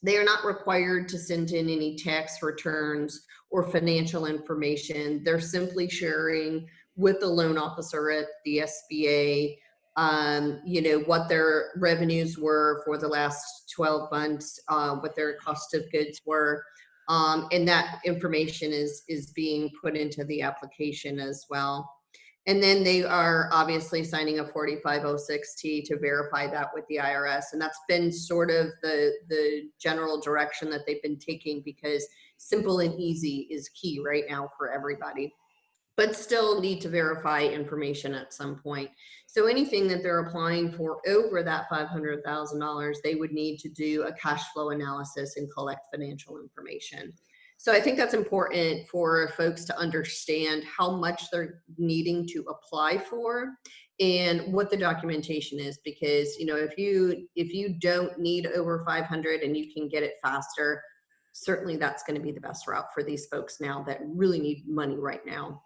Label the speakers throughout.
Speaker 1: They are not required to send in any tax returns or financial information. They're simply sharing with the loan officer at the SBA, you know, what their revenues were for the last 12 months, what their cost of goods were. And that information is being put into the application as well. And then they are obviously signing a 4506T to verify that with the IRS. And that's been sort of the general direction that they've been taking, because simple and easy is key right now for everybody, but still need to verify information at some point. So anything that they're applying for over that $500,000, they would need to do a cash flow analysis and collect financial information. So I think that's important for folks to understand how much they're needing to apply for and what the documentation is, because, you know, if you don't need over 500 and you can get it faster, certainly that's going to be the best route for these folks now that really need money right now.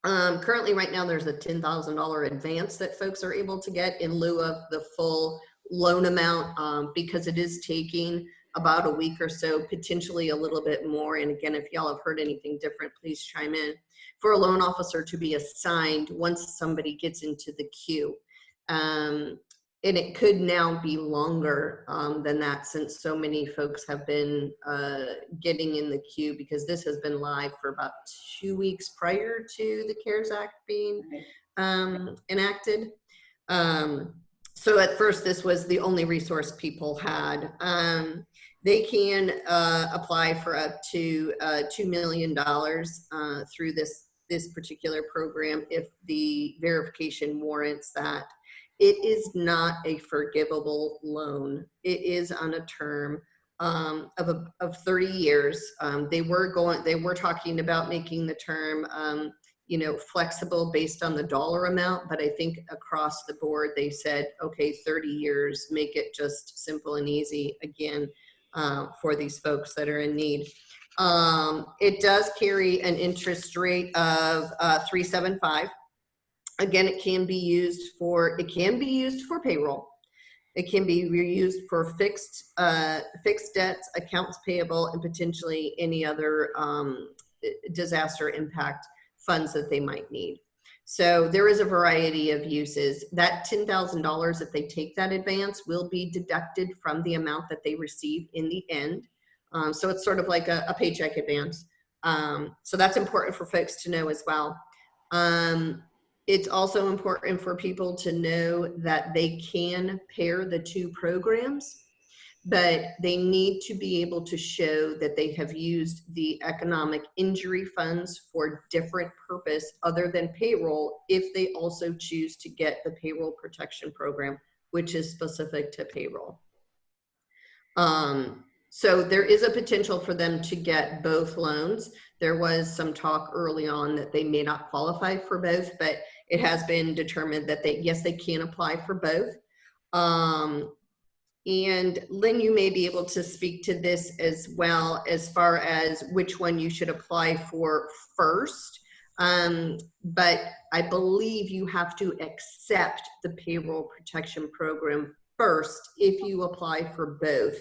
Speaker 1: Currently right now there's a $10,000 advance that folks are able to get in lieu of the full loan amount, because it is taking about a week or so, potentially a little bit more. And again, if y'all have heard anything different, please chime in, for a loan officer to be assigned once somebody gets into the queue. And it could now be longer than that, since so many folks have been getting in the queue, because this has been live for about 2 weeks prior to the CARES Act being enacted. So at first, this was the only resource people had. They can apply for up to $2 million through this particular program if the verification warrants that. It is not a forgivable loan. It is on a term of 30 years. They were talking about making the term you know, flexible based on the dollar amount, but I think across the board they said, okay, 30 years, make it just simple and easy again for these folks that are in need. It does carry an interest rate of 3.75. Again, it can be used for payroll. It can be used for fixed debts, accounts payable, and potentially any other disaster impact funds that they might need. So there is a variety of uses. That $10,000, if they take that advance, will be deducted from the amount that they receive in the end. So it's sort of like a paycheck advance. So that's important for folks to know as well. It's also important for people to know that they can pair the two programs, but they need to be able to show that they have used the economic injury funds for different purpose other than payroll, if they also choose to get the payroll protection program, which is specific to payroll. So there is a potential for them to get both loans. There was some talk early on that they may not qualify for both, but it has been determined that yes, they can apply for both. And Lynn, you may be able to speak to this as well, as far as which one you should apply for first. But I believe you have to accept the payroll protection program first if you apply for both.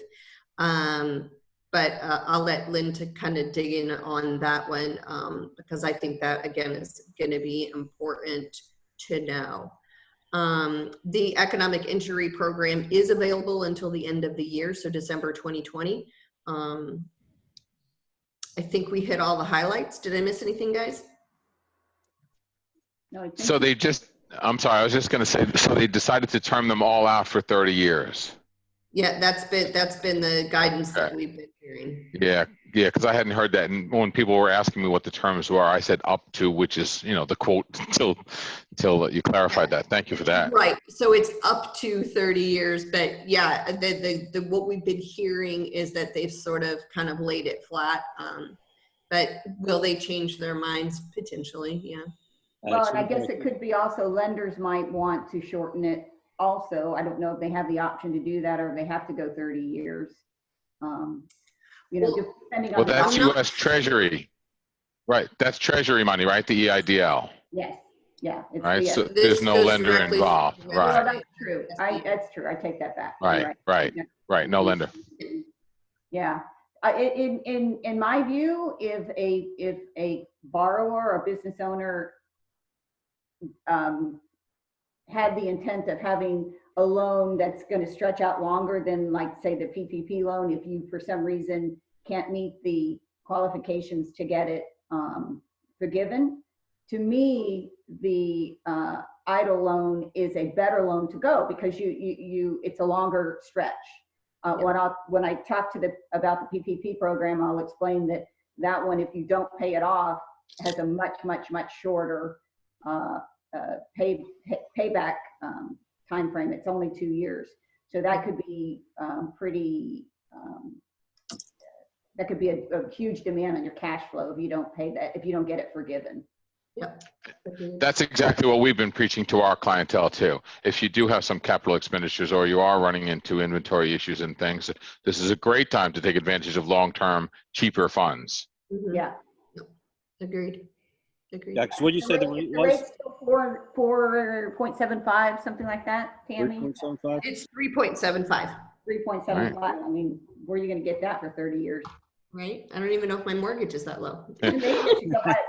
Speaker 1: But I'll let Lynn to kind of dig in on that one, because I think that, again, is going to be important to know. The economic injury program is available until the end of the year, so December 2020. I think we hit all the highlights. Did I miss anything, guys?
Speaker 2: No,
Speaker 3: so they just, I'm sorry, I was just going to say, so they decided to term them all out for 30 years.
Speaker 1: Yeah, that's been the guidance that we've been hearing.
Speaker 3: Yeah, because I hadn't heard that, and when people were asking me what the terms were, I said up to, which is, you know, the quote till you clarified that. Thank you for that.
Speaker 1: Right. So it's up to 30 years, but yeah, the what we've been hearing is that they've sort of kind of laid it flat. But will they change their minds? Potentially, yeah.
Speaker 2: Well, and I guess it could be also lenders might want to shorten it also. I don't know if they have the option to do that, or they have to go 30 years. You know, just depending on.
Speaker 3: Well, that's U.S. Treasury, right? That's Treasury money, right? The EIDL.
Speaker 2: Yes. Yeah. It's
Speaker 3: right.
Speaker 2: the,
Speaker 3: So there's no lender involved.
Speaker 2: well,
Speaker 3: Right.
Speaker 2: that's true. That's true. I take that back.
Speaker 3: Right. Right.
Speaker 2: Yeah.
Speaker 3: Right. No lender.
Speaker 2: Yeah. In my view, if a borrower or business owner had the intent of having a loan that's going to stretch out longer than, like, say, the PPP loan, if you for some reason can't meet the qualifications to get it forgiven, to me, the EIDL loan is a better loan to go, because it's a longer stretch. When I talk about the PPP program, I'll explain that one, if you don't pay it off, has a much shorter payback time frame. It's only 2 years, so that could be that could be a huge demand on your cash flow if you don't pay that, if you don't get it forgiven.
Speaker 1: Yep.
Speaker 3: That's exactly what we've been preaching to our clientele too. If you do have some capital expenditures or you are running into inventory issues and things, this is a great time to take advantage of long-term, cheaper funds.
Speaker 1: Mhm.
Speaker 2: Yeah.
Speaker 1: Agreed.
Speaker 4: Yeah, because what did you say the rate was?
Speaker 2: Rate's still 4.75, something like that, Tammy?
Speaker 4: 3.75?
Speaker 1: It's 3.75,
Speaker 2: 3.75. I mean, where are you going to get that for 30 years?
Speaker 1: right? I don't even know if my mortgage is that low.
Speaker 3: I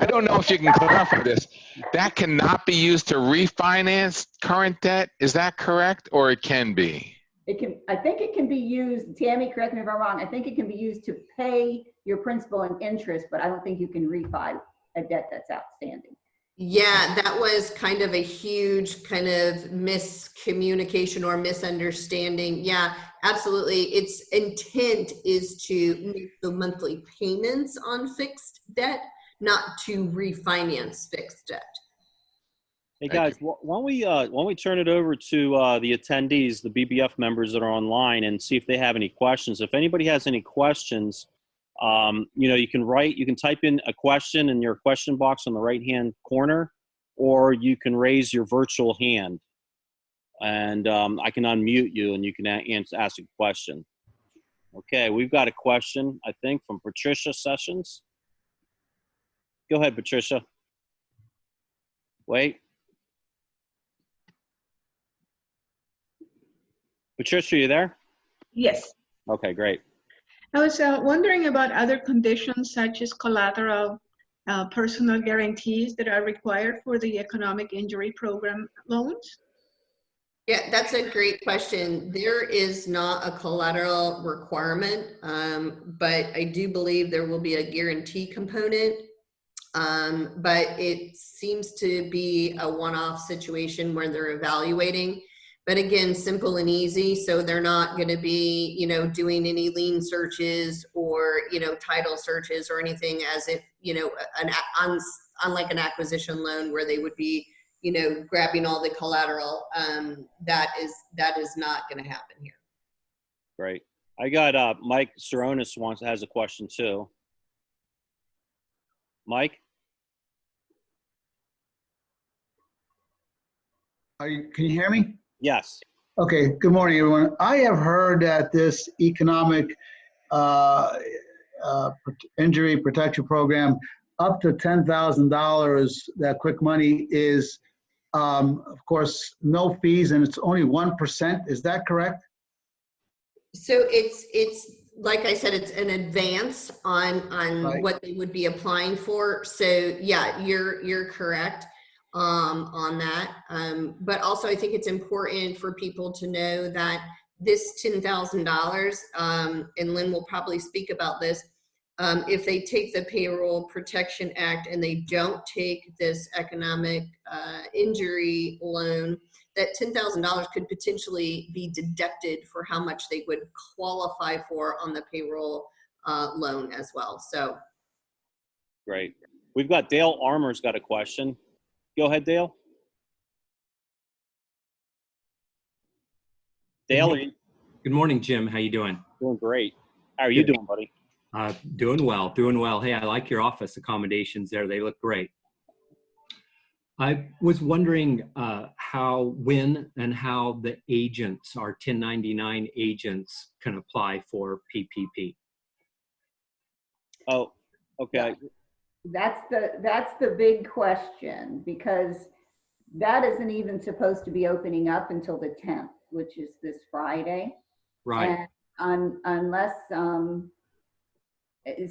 Speaker 3: don't know if you can clarify this. That cannot be used to refinance current debt. Is that correct? Or it can be?
Speaker 2: I think it can be used, Tammy, correct me if I'm wrong, I think it can be used to pay your principal and interest, but I don't think you can refi a debt that's outstanding.
Speaker 1: Yeah, that was kind of a huge kind of miscommunication or misunderstanding. Yeah, absolutely. Its intent is to make the monthly payments on fixed debt, not to refinance fixed debt.
Speaker 4: Hey guys, why don't we turn it over to the attendees, the BBF members that are online, and see if they have any questions. If anybody has any questions, you can type in a question in your question box on the right-hand corner, or you can raise your virtual hand, and I can unmute you and you can ask a question. Okay, we've got a question, I think, from Patricia Sessions. Go ahead, Patricia. Wait. Patricia, are you there?
Speaker 5: Yes.
Speaker 4: Okay, great.
Speaker 5: I was wondering about other conditions such as collateral, personal guarantees that are required for the economic injury program loans.
Speaker 1: Yeah, that's a great question. There is not a collateral requirement, but I do believe there will be a guarantee component. But it seems to be a one-off situation where they're evaluating. But again, simple and easy. So they're not going to be, doing any lien searches or, title searches or anything as if, unlike an acquisition loan where they would be, grabbing all the collateral. That is not going to happen here.
Speaker 4: Great. I got Mike Soronis has a question too. Mike?
Speaker 6: Can you hear me?
Speaker 4: Yes.
Speaker 6: Okay, good morning, everyone. I have heard that this economic injury protection program, up to $10,000, that quick money is, of course, no fees, and it's only 1%. Is that correct?
Speaker 1: So it's like I said, it's an advance on
Speaker 6: Right.
Speaker 1: what they would be applying for. So yeah, you're correct on that. But also I think it's important for people to know that this $10,000, and Lynn will probably speak about this, if they take the Payroll Protection Act and they don't take this economic injury loan, that $10,000 could potentially be deducted for how much they would qualify for on the payroll loan as well. So,
Speaker 4: Great. We've got Dale Armour's got a question. Go ahead, Dale. Dale,
Speaker 7: Good morning, Jim. How you doing?
Speaker 4: doing great. How are you doing, buddy?
Speaker 7: Doing well. Hey, I like your office accommodations there. They look great. I was wondering when and how the agents, our 1099 agents, can apply for PPP.
Speaker 4: Oh, okay.
Speaker 2: That's the big question, because that isn't even supposed to be opening up until the 10th, which is this Friday.
Speaker 7: Right.
Speaker 2: And unless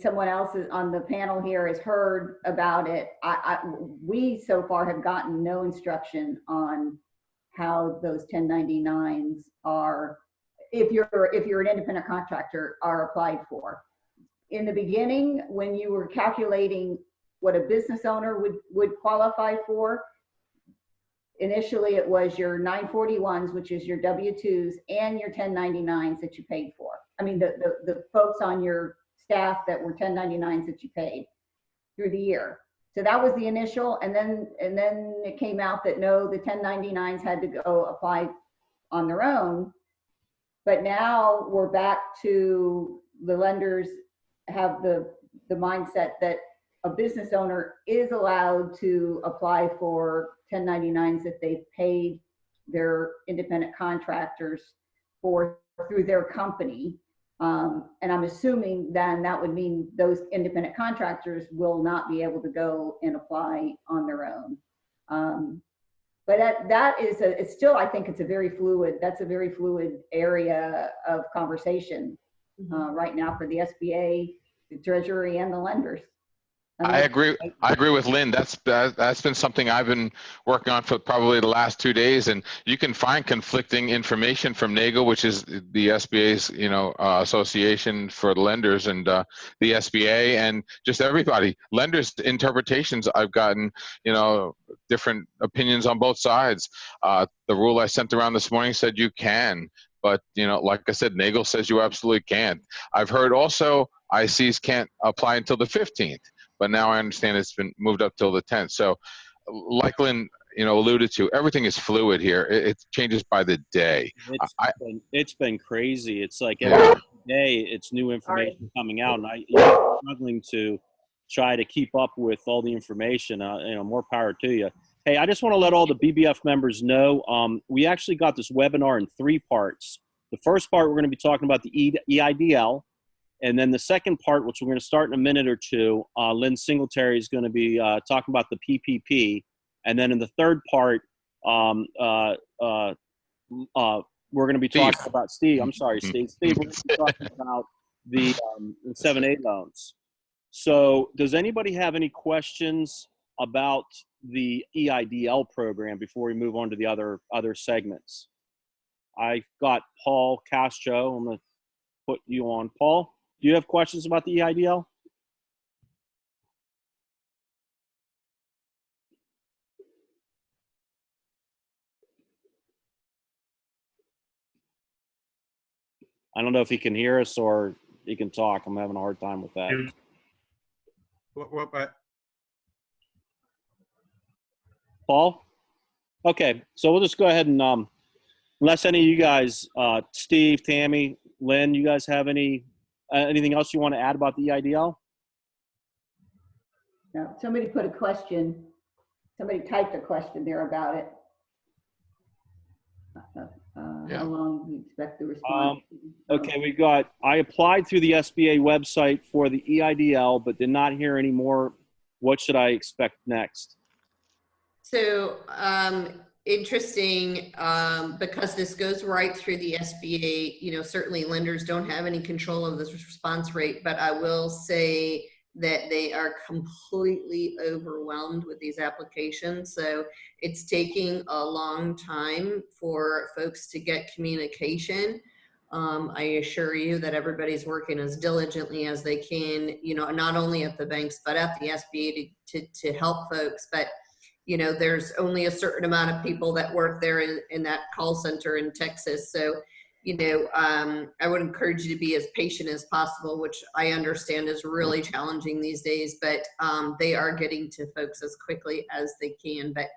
Speaker 2: someone else on the panel here has heard about it. We so far have gotten no instruction on how those 1099s are, if you're an independent contractor, are applied for. In the beginning, when you were calculating what a business owner would qualify for, initially it was your 941s, which is your W-2s, and your 1099s that you paid for. I mean, the folks on your staff that were 1099s that you paid through the year. So that was the initial, and then it came out that no, the 1099s had to go apply on their own. But now we're back to the lenders have the mindset that a business owner is allowed to apply for 1099s if they've paid their independent contractors through their company. And I'm assuming then that would mean those independent contractors will not be able to go and apply on their own. But it's still, I think it's a very fluid area of conversation right now for the SBA, the Treasury, and the lenders.
Speaker 3: I agree with Lynn. That's been something I've been working on for probably the last 2 days, and you can find conflicting information from NAGL, which is the SBA's association for the lenders, and the SBA, and just everybody. Lenders' interpretations, I've gotten different opinions on both sides. The rule I sent around this morning said you can, but like I said, NAGL says you absolutely can't. I've heard also ICs can't apply until the 15th. But now I understand it's been moved up till the 10th. So like Lynn, alluded to, everything is fluid here. It changes by the day.
Speaker 4: It's been crazy. It's like every day it's new information coming out, and I'm struggling to try to keep up with all the information. More power to you. Hey, I just want to let all the BBF members know, we actually got this webinar in 3 parts. The first part, we're going to be talking about the EIDL. And then the second part, which we're going to start in a minute or two, Lynn Singletary is going to be talking about the PPP. And then in the third part, we're going to be talking about Steve. I'm sorry, Steve. Steve, we're going to be talking about the 7(a) loans. So does anybody have any questions about the EIDL program before we move on to the other segments? I've got Paul Castro. I'm going to put you on. Paul? Do you have questions about the EIDL? I don't know if he can hear us or he can talk. I'm having a hard time with that.
Speaker 8: What?
Speaker 4: Paul? Okay, so we'll just go ahead and, unless any of you guys, Steve, Tammy, Lynn, you guys have anything else you want to add about the EIDL?
Speaker 2: No, somebody put a question. Somebody typed a question there about it. How long do you expect the response?
Speaker 4: Okay, I applied through the SBA website for the EIDL, but did not hear any more. What should I expect next?
Speaker 1: So, interesting, because this goes right through the SBA, certainly lenders don't have any control of this response rate, but I will say that they are completely overwhelmed with these applications. So it's taking a long time for folks to get communication. I assure you that everybody's working as diligently as they can, not only at the banks, but at the SBA to help folks. But there's only a certain amount of people that work there in that call center in Texas. So, I would encourage you to be as patient as possible, which I understand is really challenging these days, but they are getting to folks as quickly as they can. But,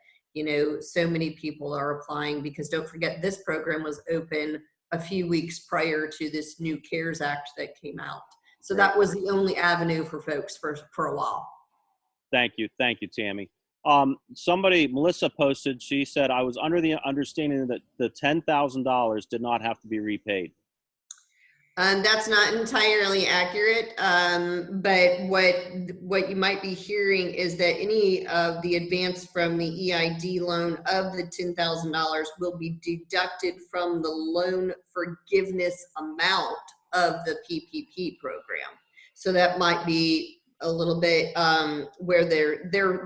Speaker 1: so many people are applying, because don't forget, this program was open a few weeks prior to this new CARES Act that came out. So that was the only avenue for folks for a while.
Speaker 4: Thank you, Tammy. Melissa posted, she said, I was under the understanding that the $10,000 did not have to be repaid.
Speaker 1: That's not entirely accurate, but what you might be hearing is that any of the advance from the EID loan of the $10,000 will be deducted from the loan forgiveness amount of the PPP program. So that might be a little bit where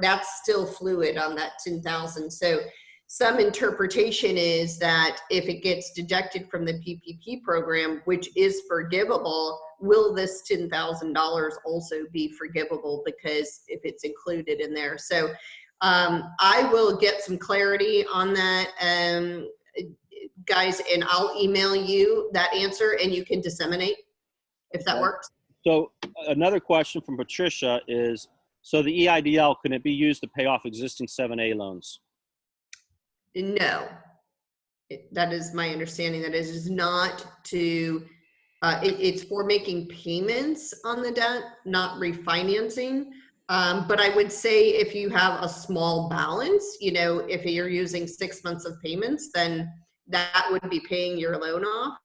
Speaker 1: that's still fluid on that 10,000. So some interpretation is that if it gets deducted from the PPP program, which is forgivable, will this $10,000 also be forgivable because if it's included in there? So I will get some clarity on that, guys, and I'll email you that answer and you can disseminate if that works.
Speaker 4: So another question from Patricia is, so the EIDL, can it be used to pay off existing 7A loans?
Speaker 1: No, that is my understanding. That it is not to, it's for making payments on the debt, not refinancing. But I would say if you have a small balance, you know, if you're using 6 months of payments, then that would be paying your loan off.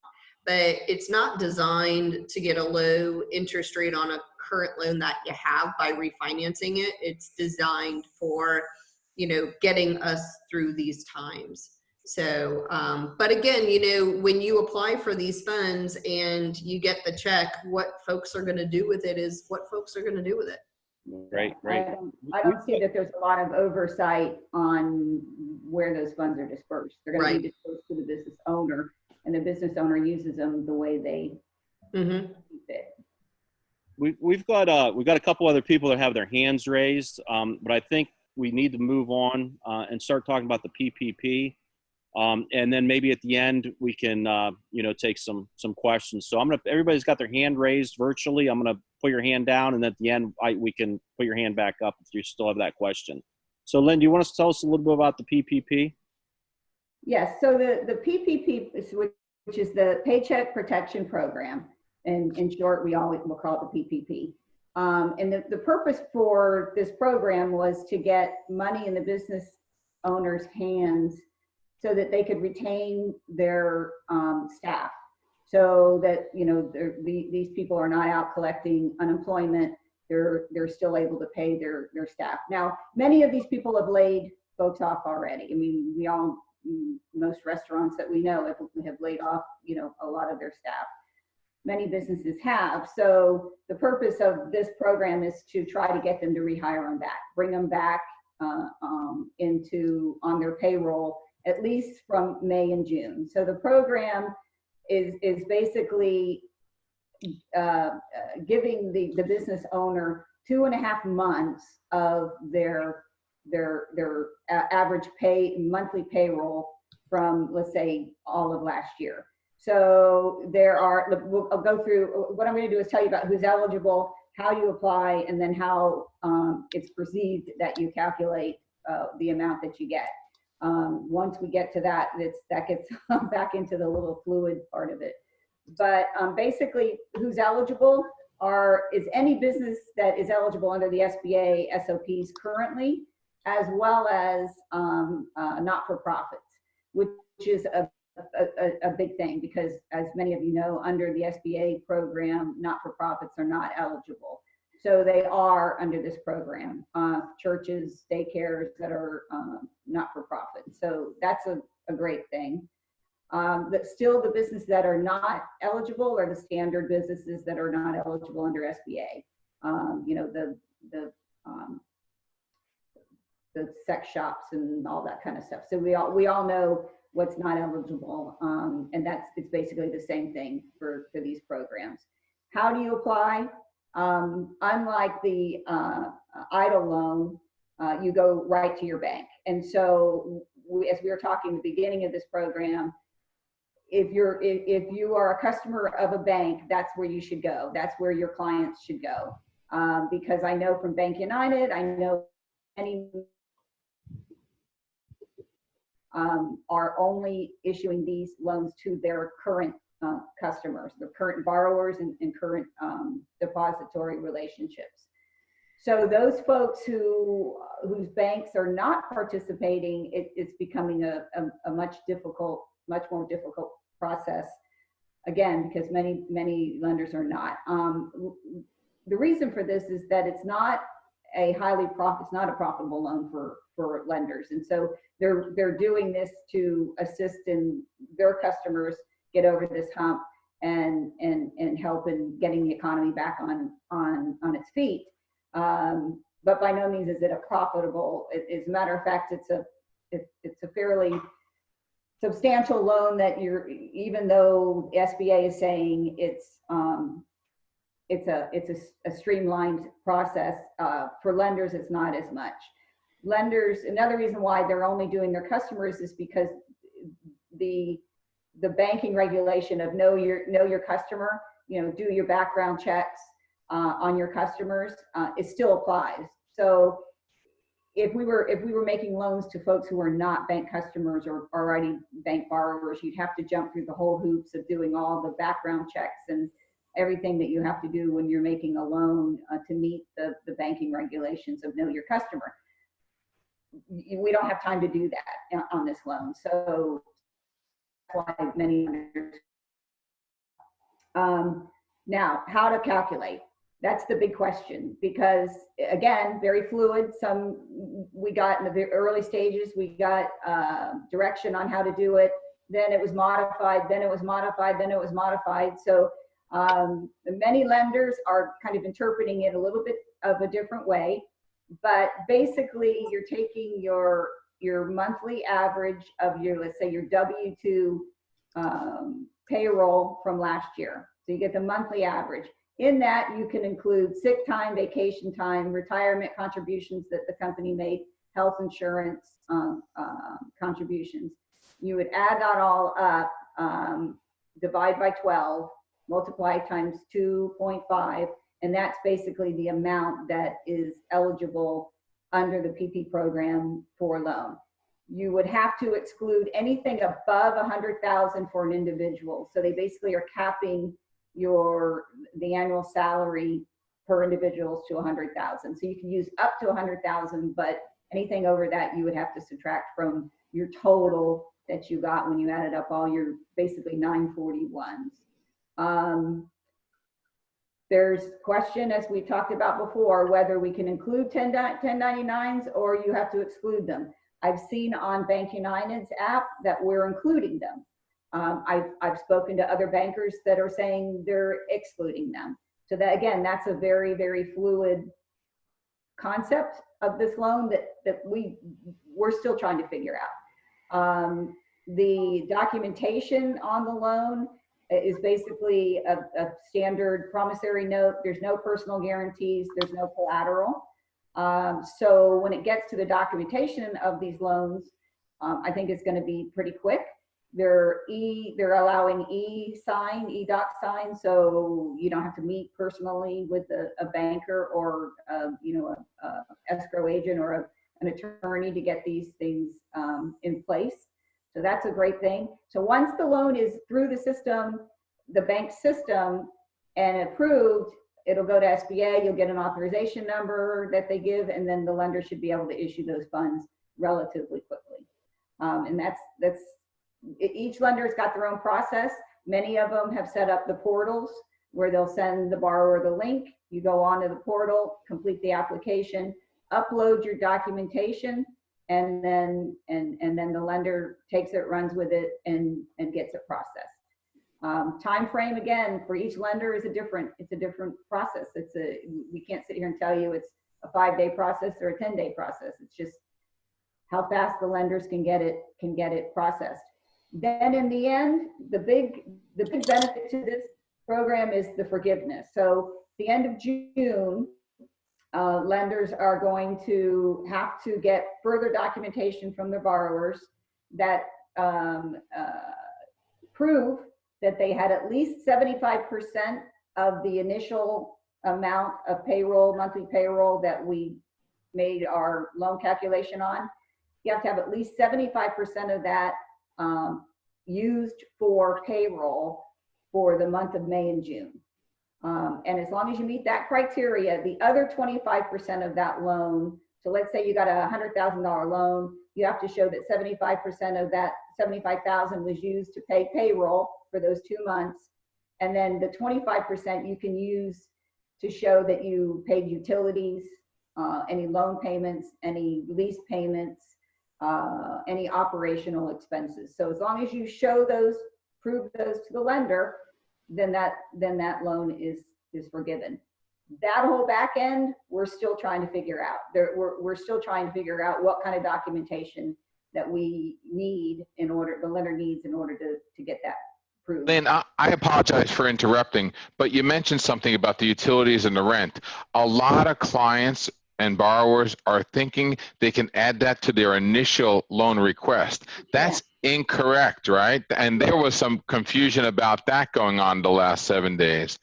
Speaker 1: But it's not designed to get a low interest rate on a current loan that you have by refinancing it. It's designed for, you know, getting us through these times. So, but again, you know, when you apply for these funds and you get the check, what folks are going to do with it is what folks are going to do with it.
Speaker 4: Great.
Speaker 2: I don't see that there's a lot of oversight on where those funds are dispersed. They're going to be dispersed to the business owner, and the business owner uses them the way they see fit.
Speaker 4: We've got a couple other people that have their hands raised, but I think we need to move on and start talking about the PPP, and then maybe at the end we can you know, take some questions. So everybody's got their hand raised virtually. I'm gonna put your hand down, and at the end we can put your hand back up if you still have that question. So Lynn, do you want to tell us a little bit about the PPP?
Speaker 2: Yes. So the PPP, which is the Paycheck Protection Program, and in short, we'll call it the PPP. And the purpose for this program was to get money in the business owner's hands so that they could retain their staff, so that, you know, these people are not out collecting unemployment. They're still able to pay their staff. Now, many of these people have laid folks off already. I mean, most restaurants that we know have laid off, you know, a lot of their staff. Many businesses have. So the purpose of this program is to try to get them to rehire them back, bring them back on their payroll, at least from May and June. So the program is basically giving the business owner 2.5 months of their average monthly payroll from, let's say, all of last year. So I'll go through, what I'm going to do is tell you about who's eligible, how you apply, and then how it's perceived that you calculate the amount that you get. Once we get to that, that gets back into the little fluid part of it. But basically, who's eligible is any business that is eligible under the SBA SOPs currently, as well as not-for-profits, which is a big thing, because as many of you know, under the SBA program, not-for-profits are not eligible. So they are under this program, churches, daycares that are not-for-profit. So that's a great thing. But still, the businesses that are not eligible are the standard businesses that are not eligible under SBA. You know, the sex shops and all that kind of stuff. So we all know what's not eligible, and it's basically the same thing for these programs. How do you apply? Unlike the EIDL loan, you go right to your bank. And so as we were talking at the beginning of this program, if you are a customer of a bank, that's where you should go. That's where your clients should go. Because I know from Bank United, I know many are only issuing these loans to their current customers, their current borrowers and current depository relationships. So those folks whose banks are not participating, it's becoming a much more difficult process, again, because many lenders are not. The reason for this is that it's not a profitable loan for lenders, and so they're doing this to assist in their customers get over this hump and help in getting the economy back on its feet. But by no means is it a profitable. As a matter of fact, it's a fairly substantial loan that even though the SBA is saying it's a streamlined process, for lenders it's not as much. Lenders, another reason why they're only doing their customers is because the banking regulation of know your customer, do your background checks on your customers, it still applies. So if we were making loans to folks who are not bank customers or already bank borrowers, you'd have to jump through the whole hoops of doing all the background checks and everything that you have to do when you're making a loan to meet the banking regulations of know your customer. We don't have time to do that on this loan. So that's why many lenders. Now, how to calculate? That's the big question, because again, very fluid. We got in the very early stages, we got direction on how to do it. Then it was modified, then it was modified, then it was modified. So many lenders are kind of interpreting it a little bit of a different way, but basically you're taking your monthly average of let's say your W-2 payroll from last year. So you get the monthly average. In that, you can include sick time, vacation time, retirement contributions that the company made, health insurance contributions. You would add that all up, divide by 12, multiply times 2.5, and that's basically the amount that is eligible under the PP program for loan. You would have to exclude anything above 100,000 for an individual. So they basically are capping the annual salary per individuals to 100,000. So you can use up to 100,000, but anything over that you would have to subtract from your total that you got when you added up all your basically 941s. There's question, as we talked about before, whether we can include 1099s or you have to exclude them. I've seen on Bank United's app that we're including them. I've spoken to other bankers that are saying they're excluding them. So that, again, that's a very, very fluid concept of this loan that we're still trying to figure out. The documentation on the loan is basically a standard promissory note. There's no personal guarantees. There's no collateral. So when it gets to the documentation of these loans, I think it's going to be pretty quick. They're allowing e-doc sign, so you don't have to meet personally with a banker or a escrow agent or an attorney to get these things in place. So that's a great thing. So once the loan is through the system, the bank system, and approved, it'll go to SBA. You'll get an authorization number that they give, and then the lender should be able to issue those funds relatively quickly. And that's each lender's got their own process. Many of them have set up the portals where they'll send the borrower the link. You go onto the portal, complete the application, upload your documentation, and then the lender takes it, runs with it, and gets it processed. Time frame, again, for each lender is a different process. We can't sit here and tell you it's a 5-day process or a 10-day process. It's just how fast the lenders can get it processed. Then in the end, the big benefit to this program is the forgiveness. So the end of June, lenders are going to have to get further documentation from their borrowers that prove that they had at least 75% of the initial amount of payroll, monthly payroll that we made our loan calculation on. You have to have at least 75% of that used for payroll for the month of May and June. And as long as you meet that criteria, the other 25% of that loan, so let's say you got a $100,000 loan, you have to show that 75% of that $75,000 was used to pay payroll for those 2 months. And then the 25% you can use to show that you paid utilities, any loan payments, any lease payments, any operational expenses. So as long as you show those, prove those to the lender, then that loan is forgiven. That whole back end, we're still trying to figure out. We're still trying to figure out what kind of documentation that we need in order, the lender needs in order to get that approved.
Speaker 3: Lynn, I apologize for interrupting, but you mentioned something about the utilities and the rent. A lot of clients and borrowers are thinking they can add that to their initial loan request. That's incorrect, right? And there was some confusion about that going on the last 7 days.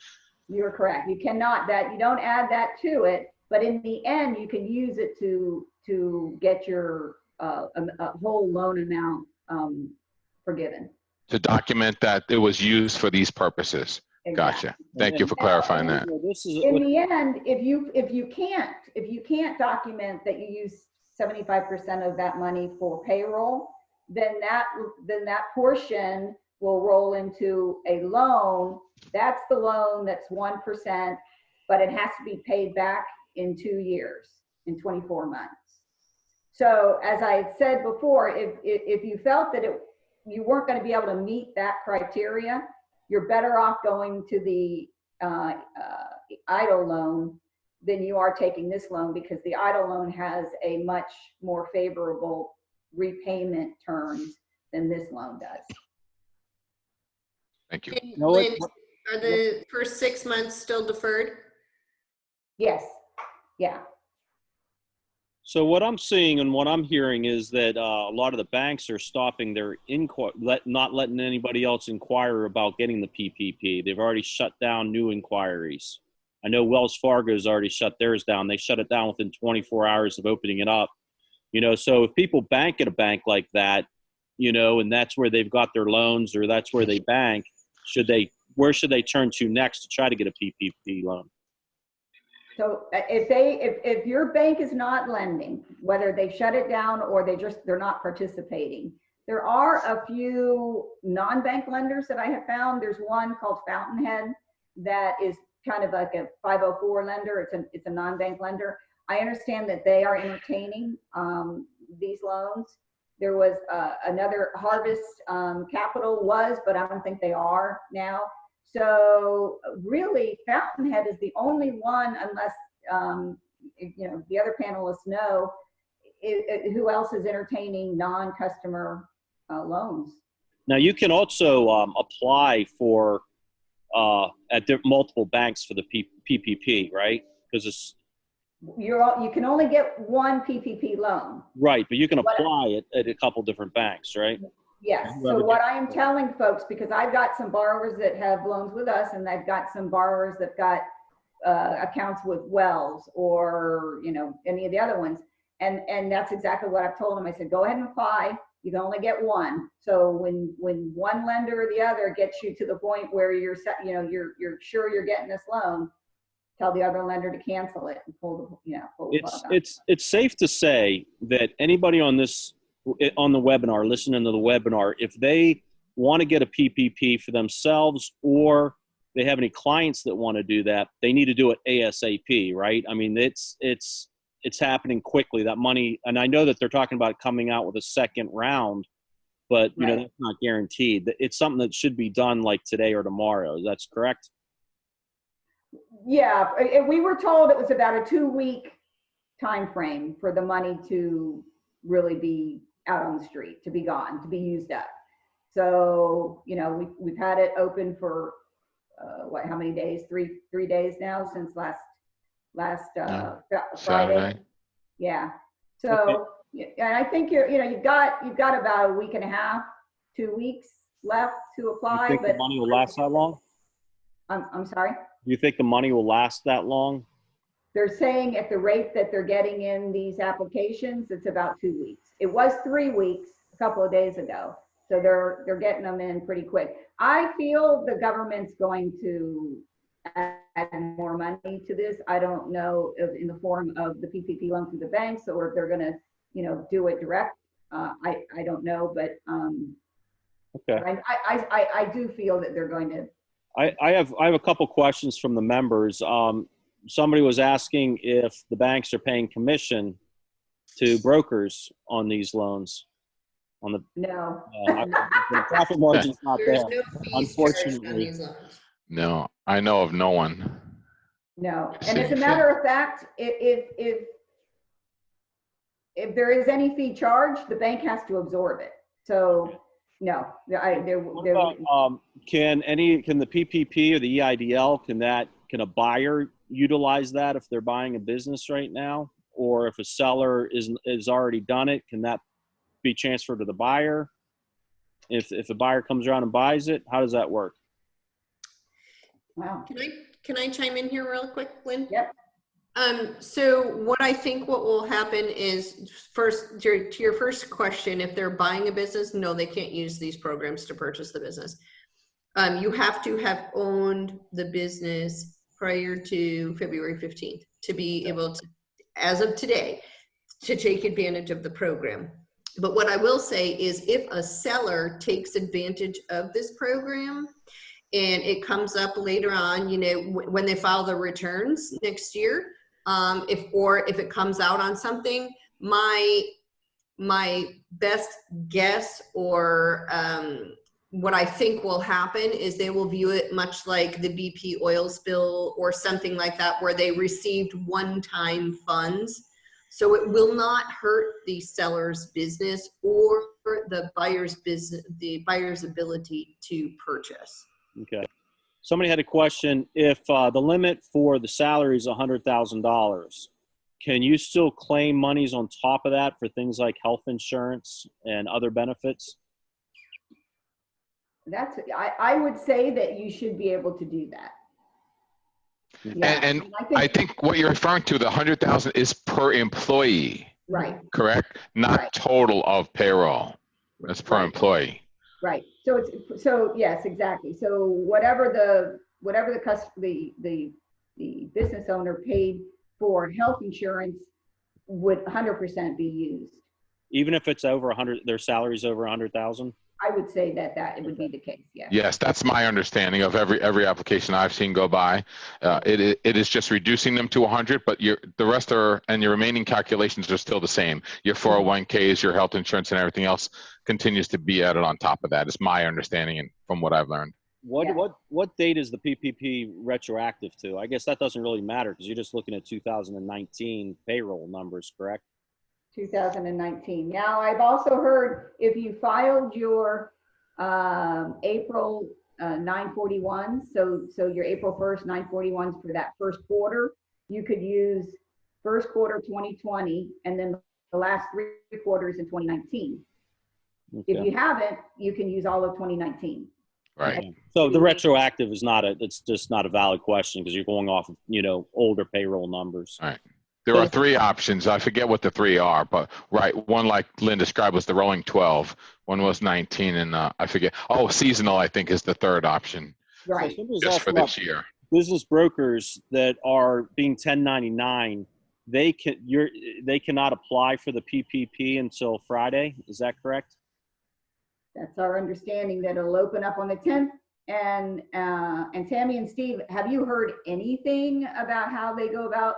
Speaker 2: You're correct. You cannot, you don't add that to it, but in the end, you can use it to get your a whole loan amount forgiven.
Speaker 3: To document that it was used for these purposes.
Speaker 2: Exactly.
Speaker 3: Gotcha. Thank you for clarifying that.
Speaker 2: In the end, if you can't document that you use 75% of that money for payroll, then that portion will roll into a loan. That's the loan that's 1%, but it has to be paid back in 2 years, in 24 months. So as I had said before, if you felt that you weren't going to be able to meet that criteria, you're better off going to the EIDL loan than you are taking this loan, because the EIDL loan has a much more favorable repayment terms than this loan does.
Speaker 3: Thank you.
Speaker 1: Lynn, are the first 6 months still deferred?
Speaker 2: Yes. Yeah.
Speaker 4: So what I'm seeing and what I'm hearing is that a lot of the banks are stopping their not letting anybody else inquire about getting the PPP. They've already shut down new inquiries. I know Wells Fargo has already shut theirs down. They shut it down within 24 hours of opening it up. You know, so if people bank at a bank like that, you know, and that's where they've got their loans or that's where they bank, where should they turn to next to try to get a PPP loan?
Speaker 2: So if your bank is not lending, whether they shut it down or they're not participating, there are a few non-bank lenders that I have found. There's one called Fountainhead that is kind of like a 504 lender. It's a non-bank lender. I understand that they are entertaining these loans. There was another Harvest Capital but I don't think they are now. So really, Fountainhead is the only one, unless you know, the other panelists know who else is entertaining non-customer loans. Now
Speaker 4: you can also apply for at multiple banks for the PPP, right? Because
Speaker 2: you can only get one PPP loan.
Speaker 4: Right, but you can apply it at a couple different banks, right?
Speaker 2: Yes. So what I am telling folks, because I've got some borrowers that have loans with us, and I've got some borrowers that got accounts with Wells or, you know, any of the other ones, and that's exactly what I've told them. I said, go ahead and apply. You can only get one. So when one lender or the other gets you to the point where you're sure you're getting this loan, tell the other lender to cancel it and pull the plug on.
Speaker 4: It's safe to say that anybody on the webinar, listening to the webinar, if they want to get a PPP for themselves or they have any clients that want to do that, they need to do it ASAP, right? I mean, it's happening quickly, that money. And I know that they're talking about coming out with a second round, but you know, that's not guaranteed. It's something that should be done like today or tomorrow. That's correct?
Speaker 2: Yeah, we were told it was about a 2-week time frame for the money to really be out on the street, to be gone, to be used up. So, you know, we've had it open for how many days? Three days now since last Friday.
Speaker 3: Saturday.
Speaker 2: Yeah. So, and I think you've got about a week and a half, 2 weeks left to apply.
Speaker 4: You think the money will last that long?
Speaker 2: I'm sorry?
Speaker 4: Do you think the money will last that long?
Speaker 2: They're saying at the rate that they're getting in these applications, it's about 2 weeks. It was 3 weeks a couple of days ago. So they're getting them in pretty quick. I feel the government's going to add more money to this. I don't know if in the form of the PPP loan through the banks or if they're going to, you know, do it direct. I don't know, but
Speaker 4: okay.
Speaker 2: I do feel that they're going to.
Speaker 4: I have a couple questions from the members. Somebody was asking if the banks are paying commission to brokers on these loans.
Speaker 2: No.
Speaker 4: The profit margin's not there,
Speaker 1: There's no fees
Speaker 4: unfortunately.
Speaker 1: charged on these loans.
Speaker 3: No, I know of no one.
Speaker 2: No. And
Speaker 3: See,
Speaker 2: as a matter of fact, if there is any fee charged, the bank has to absorb it. So no,
Speaker 4: What about, can the PPP or the EIDL, can a buyer utilize that if they're buying a business right now? Or if a seller is already done it, can that be transferred to the buyer? If the buyer comes around and buys it, how does that work?
Speaker 2: wow.
Speaker 1: Can I chime in here real quick, Lynn?
Speaker 2: Yep.
Speaker 1: So what I think what will happen is, first, to your first question, if they're buying a business, no, they can't use these programs to purchase the business. You have to have owned the business prior to February 15th to be able to, as of today, to take advantage of the program. But what I will say is, if a seller takes advantage of this program and it comes up later on, you know, when they file their returns next year, if it comes out on something, my best guess, or what I think will happen, is they will view it much like the BP oil spill or something like that, where they received one-time funds. So it will not hurt the seller's business or the buyer's business, the buyer's ability to purchase.
Speaker 4: Okay. Somebody had a question. If the limit for the salary is $100,000, can you still claim monies on top of that for things like health insurance and other benefits?
Speaker 2: I would say that you should be able to do that. Yeah.
Speaker 3: And I think what you're referring to, the 100,000 is per employee,
Speaker 2: right.
Speaker 3: correct? Not
Speaker 2: Right.
Speaker 3: total of payroll. That's per
Speaker 2: Right.
Speaker 3: employee.
Speaker 2: Right. So yes, exactly. So whatever the business owner paid for health insurance would 100% be used.
Speaker 4: Even if it's over 100, their salary's over 100,000?
Speaker 2: I would say that would be the case. Yeah.
Speaker 3: Yes, that's my understanding of every application I've seen go by. It is just reducing them to 100, but the rest and your remaining calculations are still the same. Your 401ks, your health insurance, and everything else continues to be added on top of that. Is my understanding, and from what I've learned.
Speaker 4: What date is the PPP retroactive to? I guess that doesn't really matter because you're just looking at 2019 payroll numbers, correct?
Speaker 2: 2019. Now, I've also heard if you filed your April 941, so your April 1st 941s for that first quarter, you could use first quarter 2020 and then the last 3 quarters in 2019. Okay. If you haven't, you can use all of 2019.
Speaker 3: Right.
Speaker 4: Okay. So the retroactive is it's just not a valid question because you're going off of, older payroll numbers.
Speaker 3: All right. There are 3 options. I forget what the 3 are, but right. One, like Lynn described, was the rolling 12. One was 19, and I forget. Oh, seasonal, I think, is the 3rd option.
Speaker 2: Right.
Speaker 4: So
Speaker 3: just for this year.
Speaker 4: Business brokers that are being 1099, they cannot apply for the PPP until Friday. Is that correct?
Speaker 2: That's our understanding, that it'll open up on the 10th. And Tammy and Steve, have you heard anything about how they go about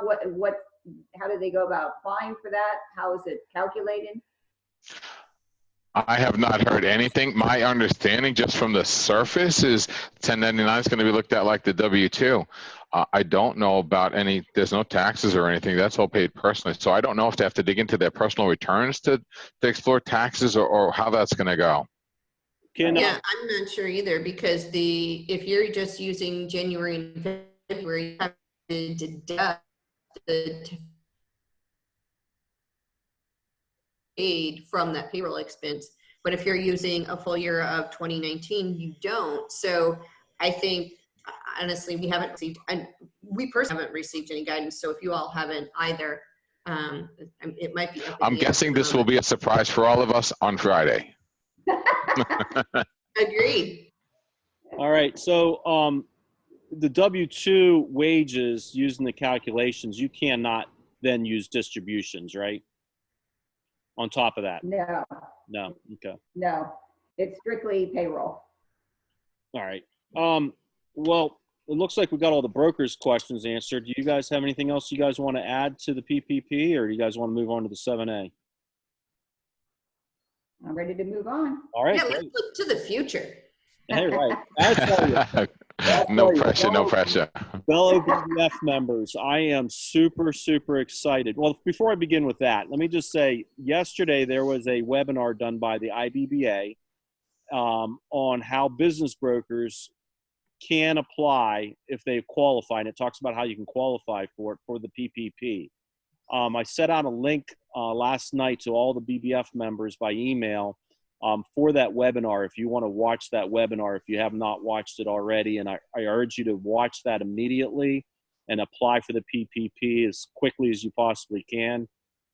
Speaker 2: how do they go about applying for that? How is it calculated?
Speaker 3: I have not heard anything. My understanding, just from the surface, is 1099 is going to be looked at like the W-2. I don't know about there's no taxes or anything. That's all paid personally. So I don't know if they have to dig into their personal returns to explore taxes or how that's going to go.
Speaker 1: Yeah, I'm not sure either, because if you're just using January and February, you have to deduct the paid from that payroll expense. But if you're using a full year of 2019, you don't. So I think, honestly, we personally haven't received any guidance. So if you all haven't either, it might be.
Speaker 3: I'm guessing this will be a surprise for all of us on Friday.
Speaker 1: Agreed.
Speaker 4: All right. So the W-2 wages, using the calculations, you cannot then use distributions, right? On top of that?
Speaker 2: No.
Speaker 4: No. Okay.
Speaker 2: No. It's strictly payroll.
Speaker 4: All right. Well, it looks like we got all the brokers' questions answered. Do you guys have anything else you guys want to add to the PPP, or do you guys want to move on to the 7A?
Speaker 2: I'm ready to move on.
Speaker 4: All right.
Speaker 1: Yeah,
Speaker 4: great.
Speaker 1: let's look to the future.
Speaker 4: Hey, right. I tell you,
Speaker 3: No pressure, no pressure.
Speaker 4: Fellow BBF members, I am super, super excited. Well, before I begin with that, let me just say, yesterday there was a webinar done by the IBBA on how business brokers can apply if they qualify, and it talks about how you can qualify for it for the PPP. I set out a link last night to all the BBF members by email for that webinar. If you want to watch that webinar, if you have not watched it already, and I urge you to watch that immediately and apply for the PPP as quickly as you possibly can.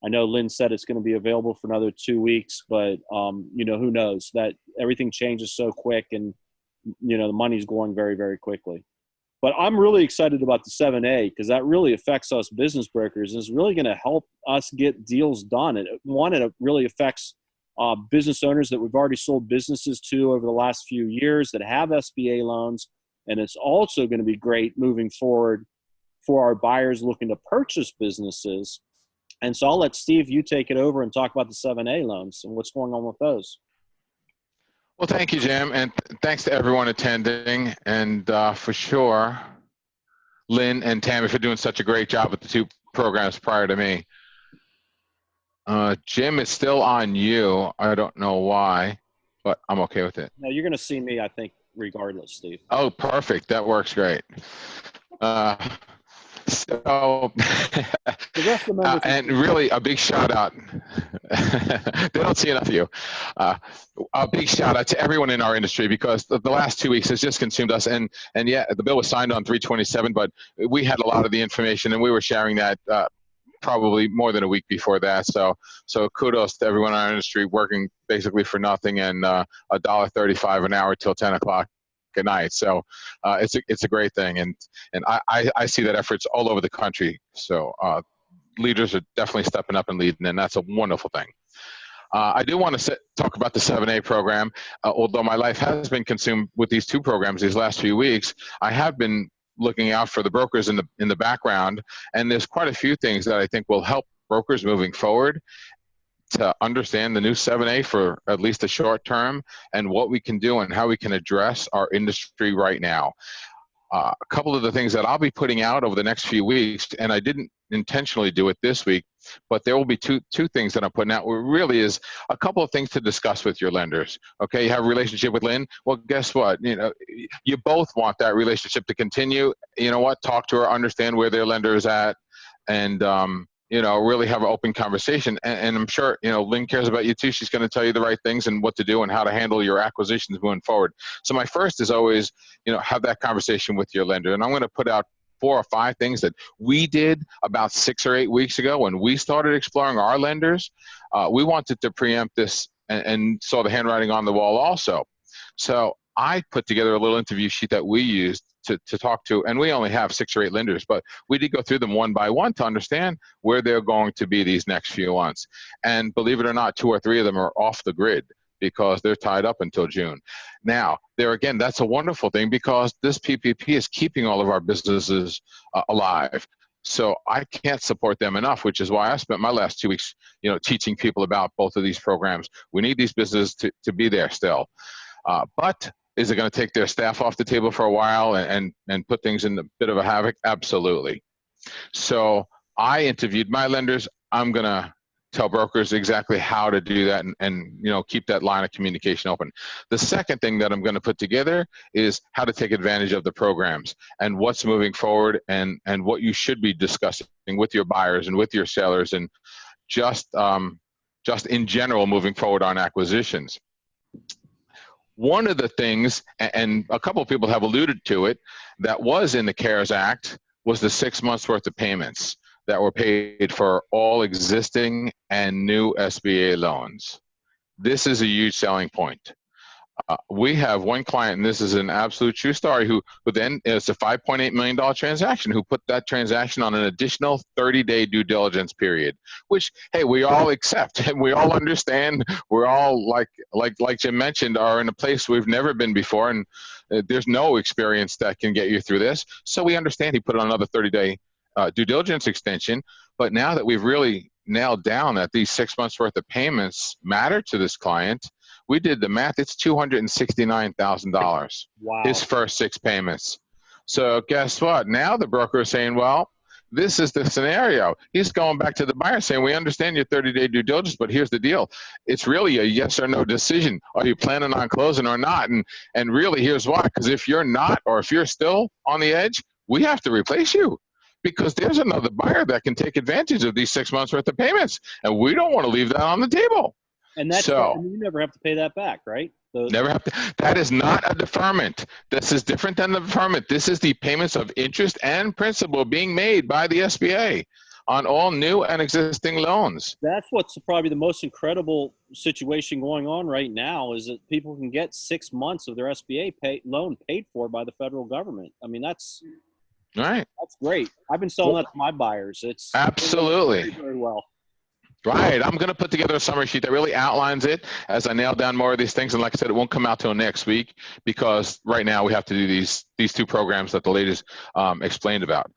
Speaker 4: I know Lynn said it's going to be available for another 2 weeks, but who knows? That everything changes so quick, and the money's going very, very quickly. But I'm really excited about the 7A because that really affects us business brokers and is really going to help us get deals done. It really affects business owners that we've already sold businesses to over the last few years that have SBA loans. And it's also going to be great moving forward for our buyers looking to purchase businesses. And so I'll let Steve, you take it over and talk about the 7A loans and what's going on with those.
Speaker 3: Well, thank you, Jim, and thanks to everyone attending, and for sure, Lynn and Tammy for doing such a great job with the two programs prior to me. Jim, it's still on you. I don't know why, but I'm okay with it.
Speaker 4: No, you're going to see me, I think, regardless, Steve.
Speaker 3: Oh, perfect. That works great. So, and really a big shout out. They don't see enough of you. A big shout out to everyone in our industry because the last 2 weeks has just consumed us. And yeah, the bill was signed on 3/27, but we had a lot of the information and we were sharing that probably more than a week before that. So kudos to everyone in our industry working basically for nothing and $1.35 an hour till 10 o'clock at night. So it's a great thing, and I see that efforts all over the country. So leaders are definitely stepping up and leading, and that's a wonderful thing. I do want to talk about the 7A program. Although my life has been consumed with these two programs these last few weeks, I have been looking out for the brokers in the background, and there's quite a few things that I think will help brokers moving forward to understand the new 7A for at least the short term and what we can do and how we can address our industry right now. A couple of the things that I'll be putting out over the next few weeks, and I didn't intentionally do it this week, but there will be two things that I'm putting out. Where really is a couple of things to discuss with your lenders. Okay, you have a relationship with Lynn. Well, guess what? You both want that relationship to continue. You know what? Talk to her, understand where their lender is at, and really have an open conversation. And I'm sure, Lynn cares about you too. She's going to tell you the right things and what to do and how to handle your acquisitions moving forward. So my first is always, have that conversation with your lender. And I'm going to put out 4 or 5 things that we did about 6 or 8 weeks ago when we started exploring our lenders. We wanted to preempt this and saw the handwriting on the wall also. So I put together a little interview sheet that we used to talk to, and we only have 6 or 8 lenders, but we did go through them one by one to understand where they're going to be these next few months. And believe it or not, 2 or 3 of them are off the grid because they're tied up until June. Now, there again, that's a wonderful thing because this PPP is keeping all of our businesses alive. So I can't support them enough, which is why I spent my last 2 weeks, teaching people about both of these programs. We need these businesses to be there still. But is it going to take their staff off the table for a while and put things in a bit of a havoc? Absolutely. So I interviewed my lenders. I'm going to tell brokers exactly how to do that and keep that line of communication open. The second thing that I'm going to put together is how to take advantage of the programs and what's moving forward and what you should be discussing with your buyers and with your sellers and just in general moving forward on acquisitions. One of the things, and a couple of people have alluded to it, that was in the CARES Act was the 6 months worth of payments that were paid for all existing and new SBA loans. This is a huge selling point. We have one client, and this is an absolute true story, who then, it's a $5.8 million transaction, who put that transaction on an additional 30-day due diligence period, which, hey, we all accept and we all understand. We're all, like Jim mentioned, are in a place we've never been before, and there's no experience that can get you through this. So we understand he put on another 30-day due diligence extension, but now that we've really nailed down that these 6 months worth of payments matter to this client, we did the math. It's $269,000.
Speaker 4: Wow.
Speaker 3: His first 6 payments. So guess what? Now the broker is saying, well, this is the scenario. He's going back to the buyer saying, we understand your 30-day due diligence, but here's the deal. It's really a yes or no decision. Are you planning on closing or not? And really, here's why. Because if you're not, or if you're still on the edge, we have to replace you. Because there's another buyer that can take advantage of these 6 months worth of payments. And we don't want to leave that on the table.
Speaker 4: And that's
Speaker 3: so,
Speaker 4: and you never have to pay that back, right?
Speaker 3: Never have to. That is not a deferment. This is different than the deferment. This is the payments of interest and principal being made by the SBA on all new and existing loans.
Speaker 4: That's what's probably the most incredible situation going on right now, is that people can get 6 months of their SBA loan paid for by the federal government. I mean, that's
Speaker 3: right.
Speaker 4: That's great. I've been selling that to my buyers. It's
Speaker 3: absolutely
Speaker 4: very well.
Speaker 3: Right. I'm going to put together a summary sheet that really outlines it as I nail down more of these things. And like I said, it won't come out till next week because right now we have to do these two programs that the ladies explained about.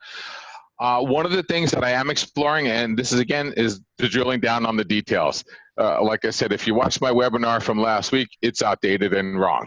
Speaker 3: One of the things that I am exploring, and this is again, is the drilling down on the details. Like I said, if you watch my webinar from last week, it's outdated and wrong.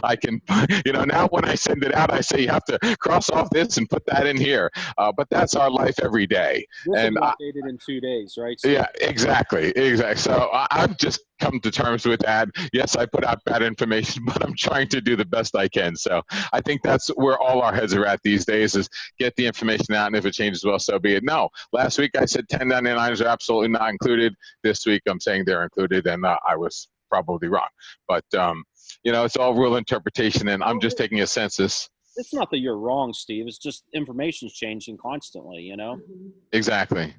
Speaker 3: I can, now when I send it out, I say you have to cross off this and put that in here. But that's our life every day.
Speaker 4: This will be updated in 2 days, right? So
Speaker 3: yeah, exactly. So I've just come to terms with that. Yes, I put out bad information, but I'm trying to do the best I can. So I think that's where all our heads are at these days, is get the information out, and if it changes, well, so be it. No, last week I said 1099s are absolutely not included. This week I'm saying they're included, and I was probably wrong. But, it's all rule interpretation, and I'm just taking a census.
Speaker 4: It's not that you're wrong, Steve. It's just information's changing constantly,
Speaker 3: Exactly.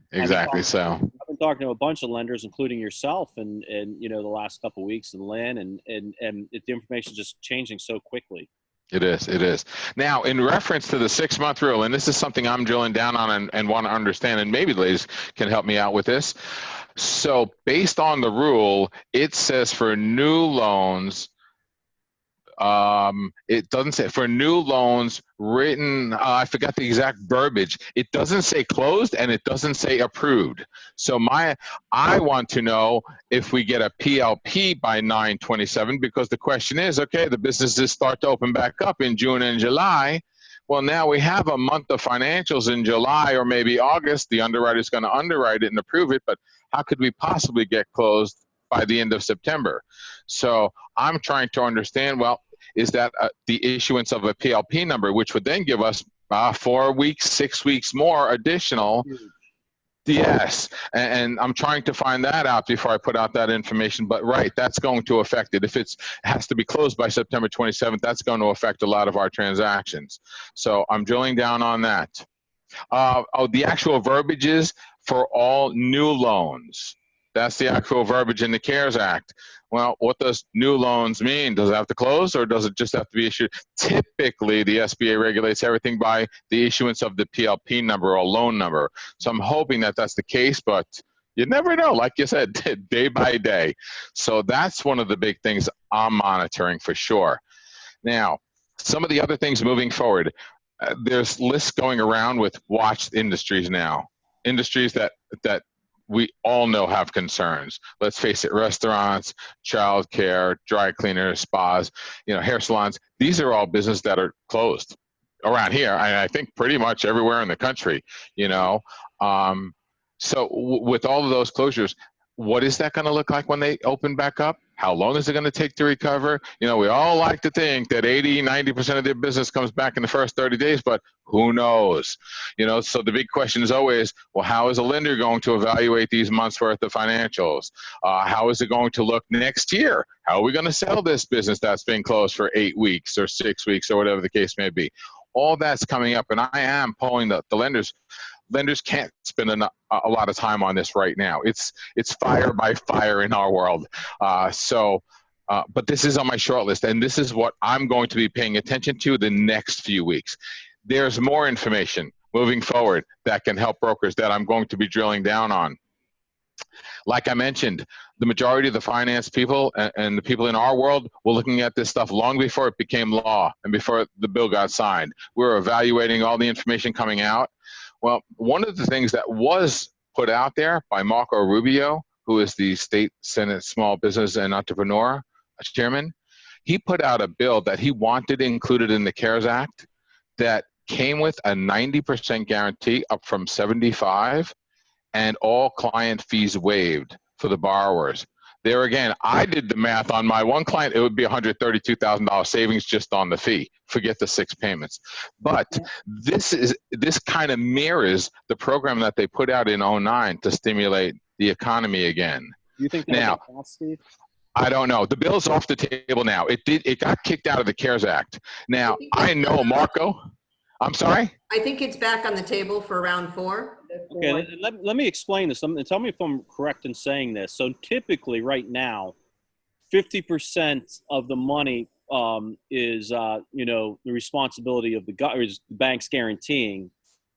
Speaker 3: So
Speaker 4: I've been talking to a bunch of lenders, including yourself, and the last couple of weeks, and Lynn, and the information's just changing so quickly.
Speaker 3: It is. Now, in reference to the 6-month rule, and this is something I'm drilling down on and want to understand, and maybe the ladies can help me out with this. So based on the rule, it says for new loans, it doesn't say for new loans written, I forgot the exact verbiage. It doesn't say closed and it doesn't say approved. So I want to know if we get a PLP by 9/27, because the question is, okay, the businesses start to open back up in June and July. Well, now we have a month of financials in July or maybe August. The underwriter's going to underwrite it and approve it, but how could we possibly get closed by the end of September? So I'm trying to understand, well, is that the issuance of a PLP number, which would then give us 4 weeks, 6 weeks more additional? Yes, and I'm trying to find that out before I put out that information. But right, that's going to affect it. If it has to be closed by September 27th, that's going to affect a lot of our transactions. So I'm drilling down on that. The actual verbiage is for all new loans. That's the actual verbiage in the CARES Act. Well, what does new loans mean? Does it have to close, or does it just have to be issued? Typically, the SBA regulates everything by the issuance of the PLP number or loan number. So I'm hoping that that's the case, but you never know, like you said, day by day. So that's one of the big things I'm monitoring for sure. Now, some of the other things moving forward, there's lists going around with watched industries now. Industries that we all know have concerns. Let's face it, restaurants, childcare, dry cleaners, spas, hair salons. These are all businesses that are closed around here. I think pretty much everywhere in the country, So with all of those closures, what is that going to look like when they open back up? How long is it going to take to recover? We all like to think that 80-90% of their business comes back in the first 30 days, but who knows? So the big question is always, well, how is a lender going to evaluate these months worth of financials? How is it going to look next year? How are we going to sell this business that's been closed for 8 weeks or 6 weeks or whatever the case may be? All that's coming up, and I am polling the lenders. Lenders can't spend a lot of time on this right now. It's fire by fire in our world. But this is on my short list, and this is what I'm going to be paying attention to the next few weeks. There's more information moving forward that can help brokers that I'm going to be drilling down on. Like I mentioned, the majority of the finance people and the people in our world were looking at this stuff long before it became law and before the bill got signed. We were evaluating all the information coming out. Well, one of the things that was put out there by Marco Rubio, who is the State Senate Small Business and Entrepreneur Chairman, he put out a bill that he wanted included in the CARES Act that came with a 90% guarantee up from 75, and all client fees waived for the borrowers. There again, I did the math on my one client, it would be $132,000 savings just on the fee. Forget the 6 payments. But this kind of mirrors the program that they put out in 09 to stimulate the economy again.
Speaker 4: You think
Speaker 3: now,
Speaker 4: Steve?
Speaker 3: I don't know. The bill's off the table now. It got kicked out of the CARES Act. Now, I know, Marco, I'm sorry?
Speaker 1: I think it's back on the table for round 4.
Speaker 4: Okay, let me explain this. Tell me if I'm correct in saying this. So typically right now, 50% of the money is, the responsibility of the banks guaranteeing,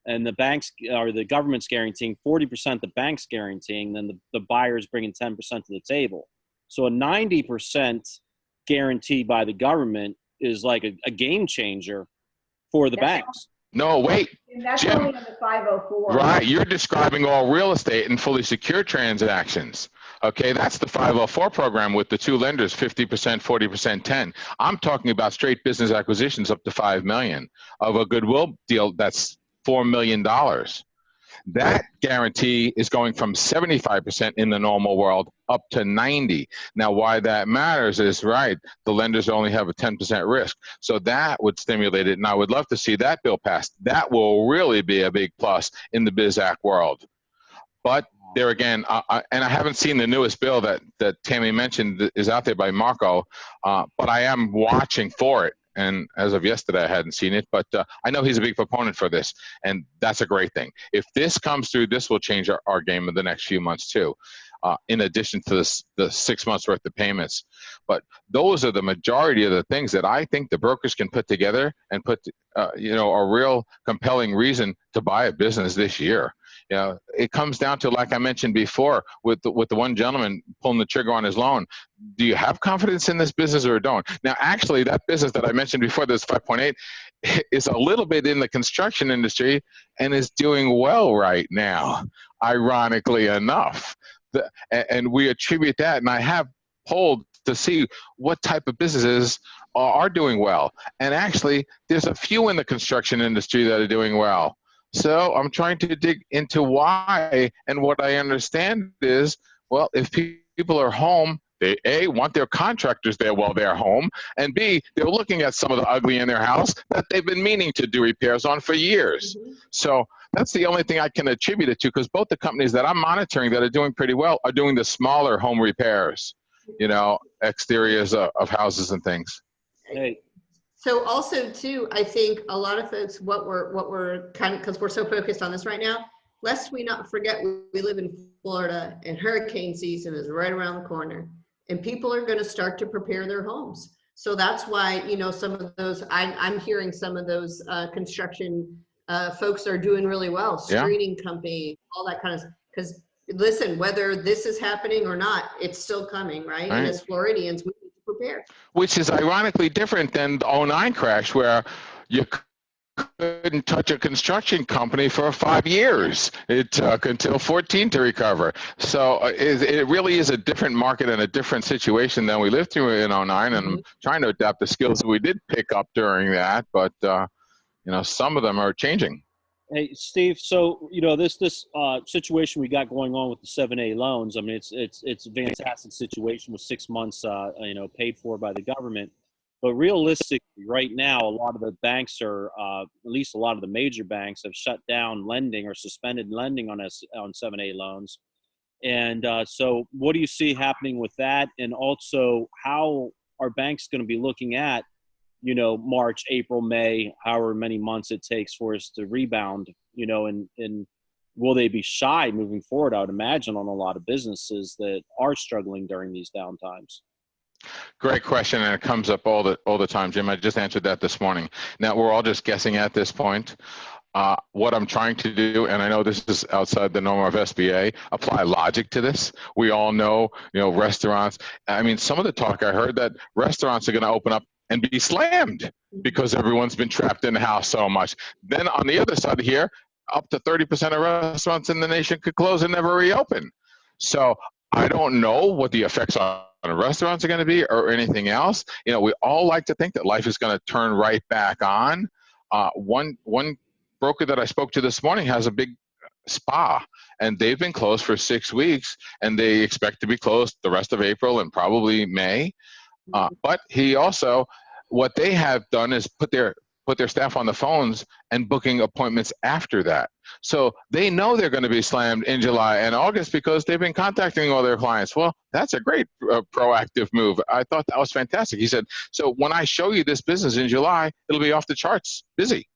Speaker 4: and the banks or the government's guaranteeing 40%, the bank's guaranteeing, then the buyer's bringing 10% to the table. So a 90% guarantee by the government is like a game changer for the banks.
Speaker 3: No, wait.
Speaker 2: And that's
Speaker 3: Jim,
Speaker 2: only on the 504.
Speaker 3: right, you're describing all real estate and fully secured transactions. Okay, that's the 504 program with the 2 lenders, 50%, 40%, 10. I'm talking about straight business acquisitions up to $5 million of a goodwill deal that's $4 million. That guarantee is going from 75% in the normal world up to 90. Now, why that matters is, right, the lenders only have a 10% risk. So that would stimulate it. And I would love to see that bill passed. That will really be a big plus in the BizAc world. But there again, and I haven't seen the newest bill that Tammy mentioned that is out there by Marco, but I am watching for it. And as of yesterday, I hadn't seen it, but I know he's a big proponent for this, and that's a great thing. If this comes through, this will change our game in the next few months too, in addition to the 6 months worth of payments. But those are the majority of the things that I think the brokers can put together and put, a real compelling reason to buy a business this year. You know, it comes down to, like I mentioned before, with the one gentleman pulling the trigger on his loan. Do you have confidence in this business or don't? Now, actually, that business that I mentioned before, this 5.8, is a little bit in the construction industry and is doing well right now, ironically enough. And we attribute that, and I have polled to see what type of businesses are doing well. And actually, there's a few in the construction industry that are doing well. So I'm trying to dig into why, and what I understand is, well, if people are home, they A, want their contractors there while they're home, and B, they're looking at some of the ugly in their house that they've been meaning to do repairs on for years. So that's the only thing I can attribute it to, because both the companies that I'm monitoring that are doing pretty well are doing the smaller home repairs, exteriors of houses and things.
Speaker 4: Hey.
Speaker 1: So also too, I think a lot of folks, what we're kind of, because we're so focused on this right now, lest we not forget we live in Florida and hurricane season is right around the corner, and people are going to start to prepare their homes. So that's why, some of those, I'm hearing some of those construction folks are doing really well, screening company, all that kind of, because listen, whether this is happening or not, it's still coming, right? And as Floridians, we need to prepare. Which
Speaker 3: is ironically different than the 09 crash, where you couldn't touch a construction company for 5 years. It took until 14 to recover. So it really is a different market and a different situation than we lived through in 09, and I'm trying to adapt the skills that we did pick up during that, but some of them are changing.
Speaker 4: Hey, Steve, so, this situation we got going on with the 7A loans, I mean, it's a fantastic situation with 6 months, paid for by the government. But realistically, right now, a lot of the banks are, at least a lot of the major banks have shut down lending or suspended lending on 7A loans. And so what do you see happening with that? And also, how are banks going to be looking at, March, April, May, however many months it takes for us to rebound, and will they be shy moving forward? I would imagine on a lot of businesses that are struggling during these downtimes.
Speaker 3: Great question, and it comes up all the time, Jim. I just answered that this morning. Now, we're all just guessing at this point. What I'm trying to do, and I know this is outside the norm of SBA, apply logic to this. We all know, restaurants. I mean, some of the talk I heard that restaurants are going to open up and be slammed because everyone's been trapped in the house so much. Then on the other side here, up to 30% of restaurants in the nation could close and never reopen. So I don't know what the effects on restaurants are going to be or anything else. We all like to think that life is going to turn right back on. One broker that I spoke to this morning has a big spa, and they've been closed for 6 weeks, and they expect to be closed the rest of April and probably May. But he also, what they have done is put their staff on the phones and booking appointments after that. So they know they're going to be slammed in July and August because they've been contacting all their clients. Well, that's a great proactive move. I thought that was fantastic. He said, so when I show you this business in July, it'll be off the charts busy.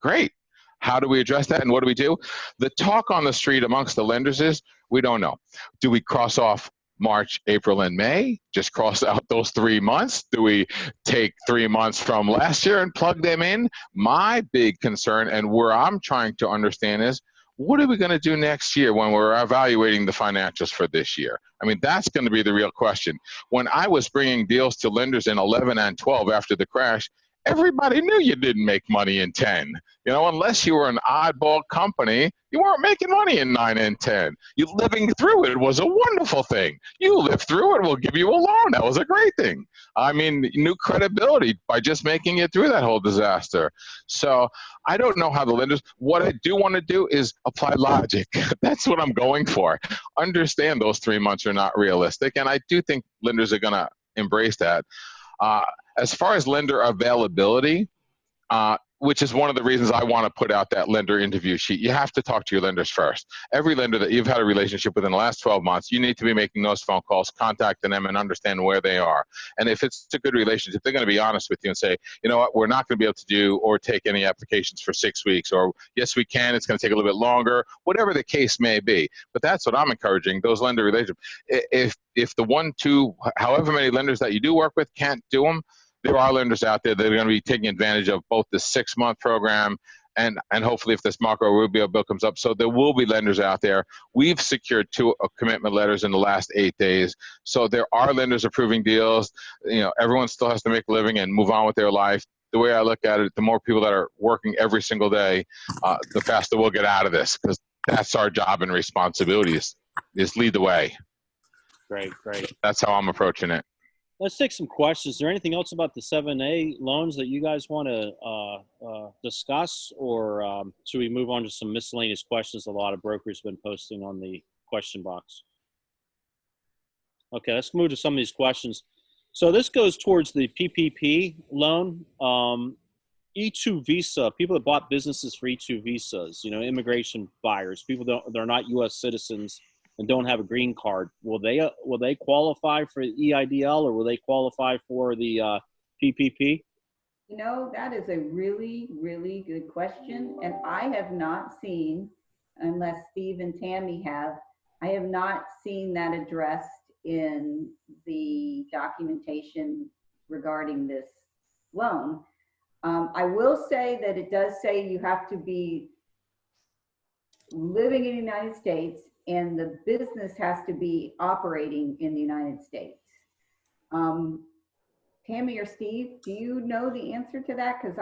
Speaker 3: Great. How do we address that, and what do we do? The talk on the street amongst the lenders is, we don't know. Do we cross off March, April, and May? Just cross out those 3 months? Do we take 3 months from last year and plug them in? My big concern, and where I'm trying to understand, is what are we going to do next year when we're evaluating the financials for this year? I mean, that's going to be the real question. When I was bringing deals to lenders in 11 and 12 after the crash, everybody knew you didn't make money in 10. You know, unless you were an oddball company, you weren't making money in 9 and 10. You living through it was a wonderful thing. You lived through it, we'll give you a loan. That was a great thing. I mean, new credibility by just making it through that whole disaster. So I don't know how the lenders, what I do want to do is apply logic. That's what I'm going for. Understand those 3 months are not realistic. And I do think lenders are going to embrace that. As far as lender availability, which is one of the reasons I want to put out that lender interview sheet, you have to talk to your lenders first. Every lender that you've had a relationship with in the last 12 months, you need to be making those phone calls, contacting them, and understand where they are. And if it's a good relationship, they're going to be honest with you and say, you know what, we're not going to be able to do or take any applications for 6 weeks, or yes, we can, it's going to take a little bit longer, whatever the case may be. But that's what I'm encouraging, those lender relationships. If the 1, 2, however many lenders that you do work with can't do them, there are lenders out there that are going to be taking advantage of both the 6-month program and hopefully if this Marco Rubio bill comes up. So there will be lenders out there. We've secured 2 commitment letters in the last 8 days. So there are lenders approving deals. You know, everyone still has to make a living and move on with their life. The way I look at it, the more people that are working every single day, the faster we'll get out of this, because that's our job and responsibility is lead the way.
Speaker 4: Great.
Speaker 3: That's how I'm approaching it.
Speaker 4: Let's take some questions. Is there anything else about the 7A loans that you guys want to discuss, or should we move on to some miscellaneous questions a lot of brokers have been posting on the question box? Okay, let's move to some of these questions. So this goes towards the PPP loan. E2 visa, people that bought businesses for E2 visas, you know, immigration buyers, people they're not U.S. citizens and don't have a green card, will they qualify for EIDL, or will they qualify for the PPP?
Speaker 2: You know, that is a really, really good question. And I have not seen, unless Steve and Tammy have, I have not seen that addressed in the documentation regarding this loan. I will say that it does say you have to be living in the United States and the business has to be operating in the United States. Tammy or Steve, do you know the answer to that? Because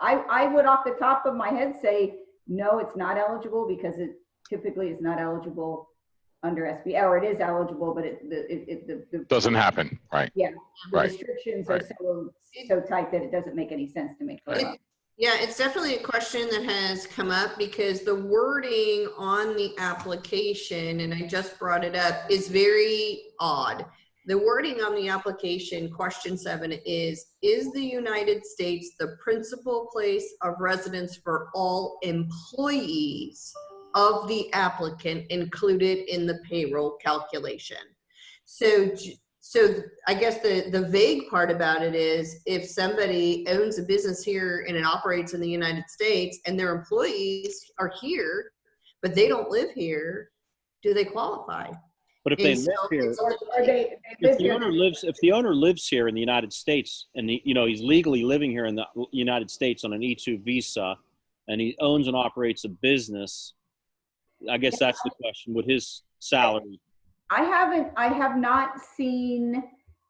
Speaker 2: I would off the top of my head say, no, it's not eligible, because it typically is not eligible under SBA, or it is eligible, but it
Speaker 3: doesn't happen, right?
Speaker 2: Yeah, the
Speaker 3: right.
Speaker 2: restrictions
Speaker 3: right.
Speaker 2: are so tight that it doesn't make any sense to make those up.
Speaker 1: Yeah, it's definitely a question that has come up, because the wording on the application, and I just brought it up, is very odd. The wording on the application, question 7, is the United States the principal place of residence for all employees of the applicant included in the payroll calculation? So I guess the vague part about it is, if somebody owns a business here and it operates in the United States and their employees are here, but they don't live here, do they qualify?
Speaker 4: But if they live here, if the owner lives here in the United States, and he's legally living here in the United States on an E2 visa, and he owns and operates a business, I guess that's the question. Would his salary?
Speaker 2: I have not seen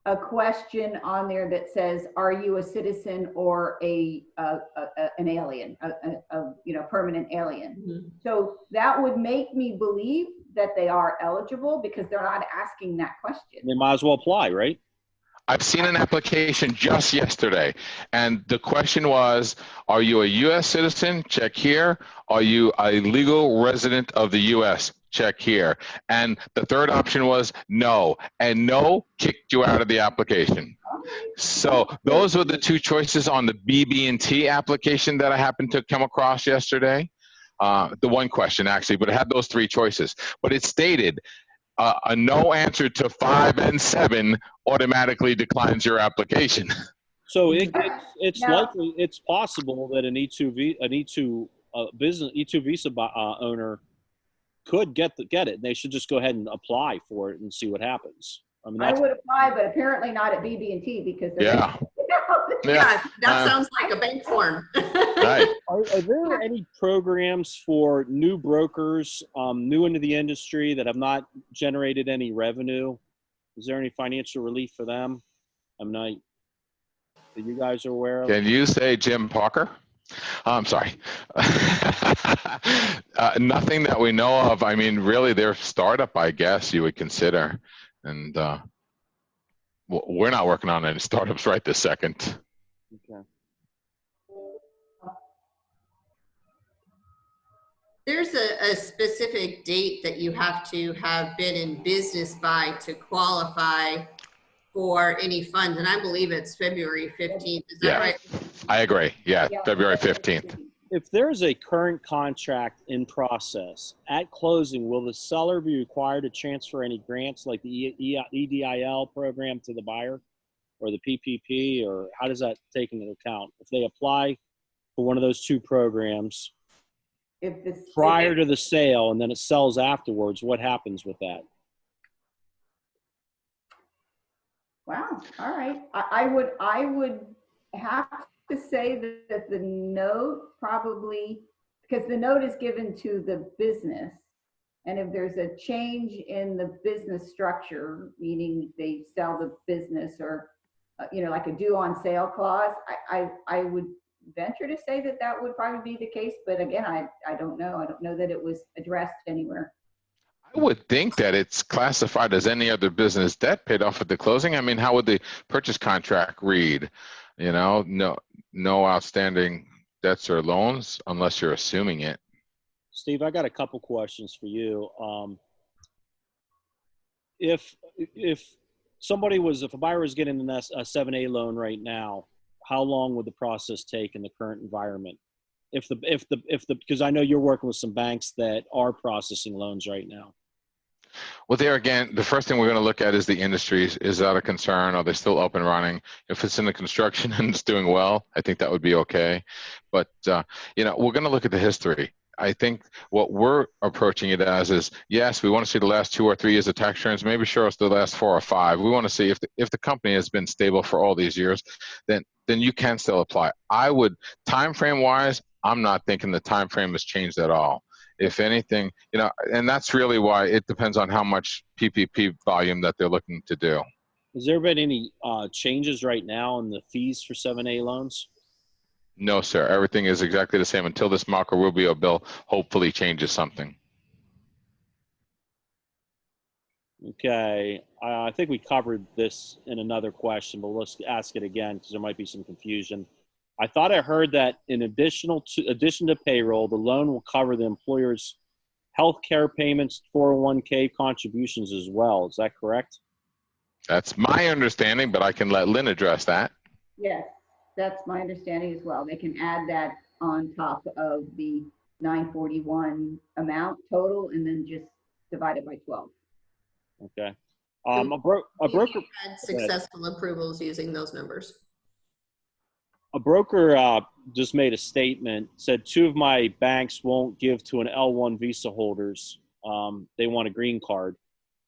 Speaker 2: a question on there that says, are you a citizen or an alien, a permanent alien? Mm-hmm. So that would make me believe that they are eligible, because they're not asking that question.
Speaker 4: They might as well apply, right?
Speaker 3: I've seen an application just yesterday, and the question was, are you a U.S. citizen? Check here. Are you a legal resident of the U.S.? Check here. And the third option was no, and no kicked you out of the application. So those were the two choices on the BB&T application that I happened to come across yesterday. The one question, actually, but it had those three choices. But it stated, a no answer to 5 and 7 automatically declines your application.
Speaker 4: So it's
Speaker 2: Now-
Speaker 4: likely, it's possible that an E2 visa owner could get it. They should just go ahead and apply for it and see what happens. I mean,
Speaker 2: I would apply, but apparently not at BB&T because they're
Speaker 3: Yeah.
Speaker 1: Yeah, that sounds like a bank form.
Speaker 3: Right.
Speaker 4: Are there any programs for new brokers, new into the industry that have not generated any revenue? Is there any financial relief for them? I'm not, that you guys are aware of?
Speaker 3: Can you say Jim Parker? I'm sorry. Nothing that we know of. I mean, really, they're a startup, I guess you would consider. And we're not working on any startups right this second.
Speaker 4: Okay.
Speaker 1: There's a specific date that you have to have been in business by to qualify for any funds, and I believe it's February 15th. Is that
Speaker 3: Yeah,
Speaker 1: right?
Speaker 3: I agree. Yeah, February 15th.
Speaker 4: If there's a current contract in process, at closing, will the seller be required to transfer any grants like the EIDL program to the buyer or the PPP, or how does that take into account? If they apply for one of those two programs prior to the sale and then it sells afterwards, what happens with that?
Speaker 2: Wow. All right. I would have to say that the note probably, because the note is given to the business, and if there's a change in the business structure, meaning they sell the business or like a due on sale clause, I would venture to say that that would probably be the case. But again, I don't know. I don't know that it was addressed anywhere.
Speaker 3: I would think that it's classified as any other business debt paid off at the closing. I mean, how would the purchase contract read? No outstanding debts or loans unless you're assuming it.
Speaker 4: Steve, I got a couple questions for you. If a buyer was getting a 7A loan right now, how long would the process take in the current environment? Because I know you're working with some banks that are processing loans right now.
Speaker 3: Well, there again, the first thing we're going to look at is the industry. Is that a concern? Are they still up and running? If it's in the construction and it's doing well, I think that would be okay. But, we're going to look at the history. I think what we're approaching it as is, yes, we want to see the last 2 or 3 years of tax returns, maybe show us the last 4 or 5. We want to see if the company has been stable for all these years, then you can still apply. I would, time frame wise, I'm not thinking the time frame has changed at all. If anything, and that's really why it depends on how much PPP volume that they're looking to do.
Speaker 4: Has there been any changes right now in the fees for 7A loans?
Speaker 3: No, sir. Everything is exactly the same until this Marco Rubio bill hopefully changes something.
Speaker 4: Okay. I think we covered this in another question, but let's ask it again because there might be some confusion. I thought I heard that in addition to payroll, the loan will cover the employer's health care payments, 401k contributions as well. Is that correct?
Speaker 3: That's my understanding, but I can let Lynn address that.
Speaker 2: Yes, that's my understanding as well. They can add that on top of the 941 amount total and then just divide it by 12.
Speaker 4: Okay. A broker
Speaker 1: had successful approvals using those numbers.
Speaker 4: A broker just made a statement, said 2 of my banks won't give to an L1 visa holders. They want a green card.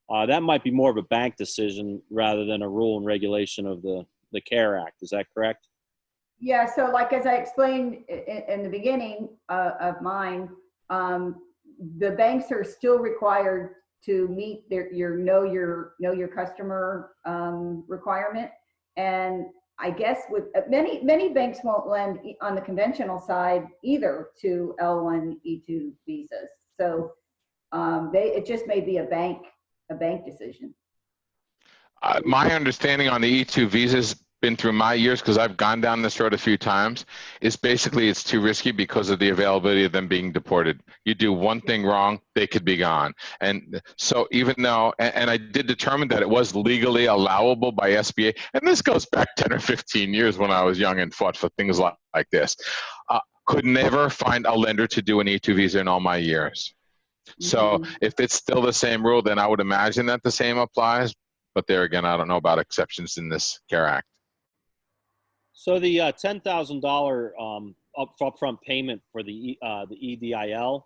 Speaker 4: That might be more of a bank decision rather than a rule and regulation of the CARE Act. Is that correct?
Speaker 2: Yeah, so like as I explained in the beginning of mine, the banks are still required to meet your know your customer requirement. And I guess with many banks won't lend on the conventional side either to L1, E2 visas. So it just may be a bank decision.
Speaker 3: My understanding on the E2 visas, been through my years, because I've gone down this road a few times, is basically it's too risky because of the availability of them being deported. You do one thing wrong, they could be gone. And so even though, and I did determine that it was legally allowable by SBA, and this goes back 10 or 15 years when I was young and fought for things like this. Could never find a lender to do an E2 visa in all my years. So if it's still the same rule, then I would imagine that the same applies. But there again, I don't know about exceptions in this CARE Act.
Speaker 4: So the $10,000 upfront payment for the EIDL,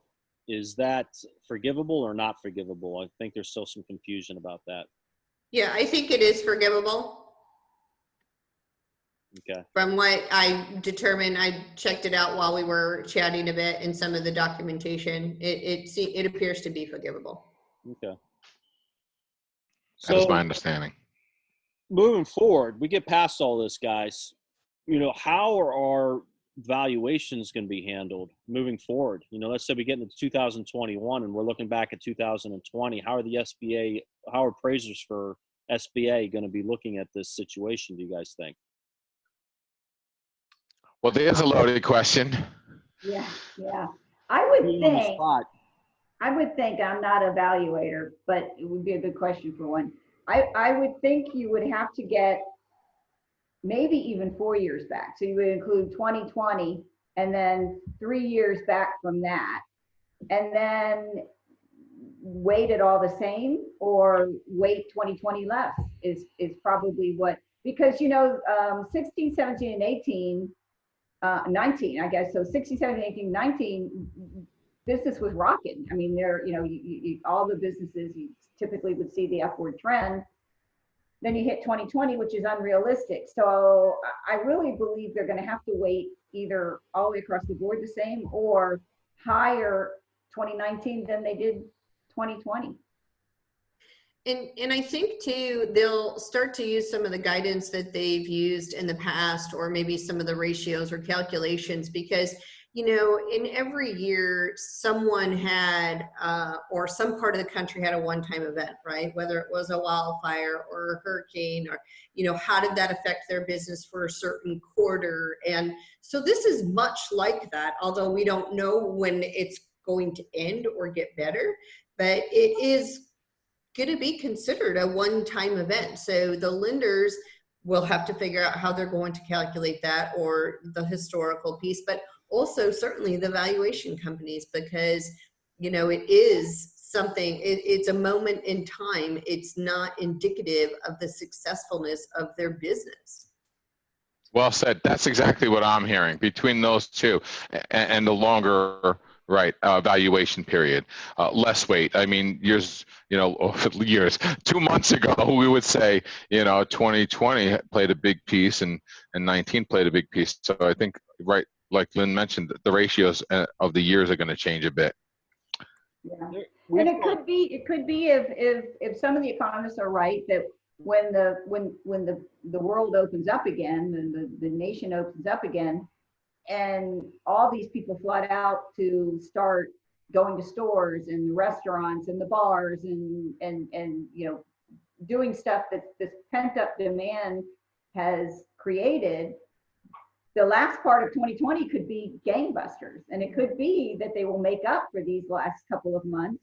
Speaker 4: is that forgivable or not forgivable? I think there's still some confusion about that.
Speaker 1: Yeah, I think it is forgivable.
Speaker 4: Okay.
Speaker 1: From what I determined, I checked it out while we were chatting a bit in some of the documentation. It appears to be forgivable.
Speaker 4: Okay.
Speaker 3: That is
Speaker 4: So
Speaker 3: my understanding.
Speaker 4: moving forward, we get past all this, guys. You know, how are our valuations going to be handled moving forward? You know, let's say we get into 2021 and we're looking back at 2020. How are the SBA, how are appraisers for SBA going to be looking at this situation, do you guys think?
Speaker 3: Well, there's a loaded question.
Speaker 2: Yeah, yeah. I would
Speaker 4: Put you on the
Speaker 2: think,
Speaker 4: spot.
Speaker 2: I'm not a evaluator, but it would be a good question for one. I would think you would have to get maybe even 4 years back. So you would include 2020 and then 3 years back from that. And then weight it all the same, or weight 2020 less is probably what, because, you know, 16, 17, and 18, 19, I guess. So 16, 17, 18, 19, business was rocking. I mean, there, you know, all the businesses, you typically would see the upward trend. Then you hit 2020, which is unrealistic. So I really believe they're going to have to wait either all the way across the board the same or higher 2019 than they did 2020.
Speaker 1: And I think too, they'll start to use some of the guidance that they've used in the past, or maybe some of the ratios or calculations, because, you know, in every year, someone had, or some part of the country had a one-time event, right? Whether it was a wildfire or a hurricane, or, you know, how did that affect their business for a certain quarter? And so this is much like that, although we don't know when it's going to end or get better, but it is going to be considered a one-time event. So the lenders will have to figure out how they're going to calculate that, or the historical piece, but also certainly the valuation companies, because, you know, it is something, it's a moment in time. It's not indicative of the successfulness of their business.
Speaker 3: Well said. That's exactly what I'm hearing between those two and the longer, right, valuation period, less weight. I mean, years, you know, years, 2 months ago, we would say, you know, 2020 played a big piece and 19 played a big piece. So I think, right, like Lynn mentioned, the ratios of the years are going to change a bit.
Speaker 2: Yeah. And it could be if some of the economists are right, that when the world opens up again, and the nation opens up again, and all these people flood out to start going to stores and the restaurants and the bars and you know, doing stuff that this pent up demand has created, the last part of 2020 could be gangbusters, and it could be that they will make up for these last couple of months,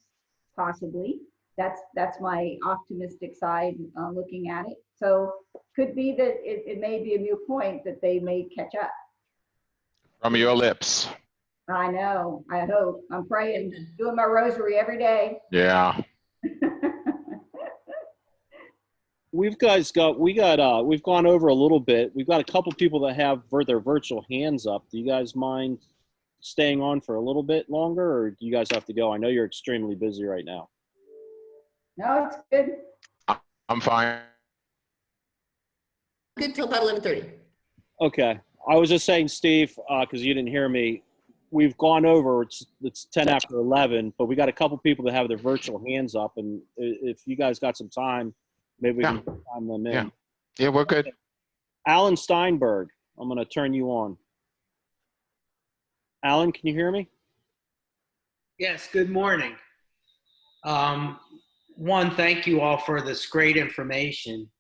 Speaker 2: possibly. That's my optimistic side looking at it. So could be that it may be a moot point that they may catch up.
Speaker 3: From your lips.
Speaker 2: I know. I hope. I'm praying, doing my rosary every day.
Speaker 3: Yeah.
Speaker 4: We've gone over a little bit. We've got a couple people that have their virtual hands up. Do you guys mind staying on for a little bit longer, or do you guys have to go? I know you're extremely busy right now.
Speaker 2: No, it's good.
Speaker 3: I'm fine.
Speaker 1: Good till about 11:30.
Speaker 4: Okay. I was just saying, Steve, because you didn't hear me, we've gone over, it's 10 after 11, but we got a couple people that have their virtual hands up, and if you guys got some time, maybe we can time them in.
Speaker 3: Yeah, we're good.
Speaker 4: Alan Steinberg, I'm going to turn you on. Alan, can you hear me?
Speaker 8: Yes, good morning. One, thank you all for this great information.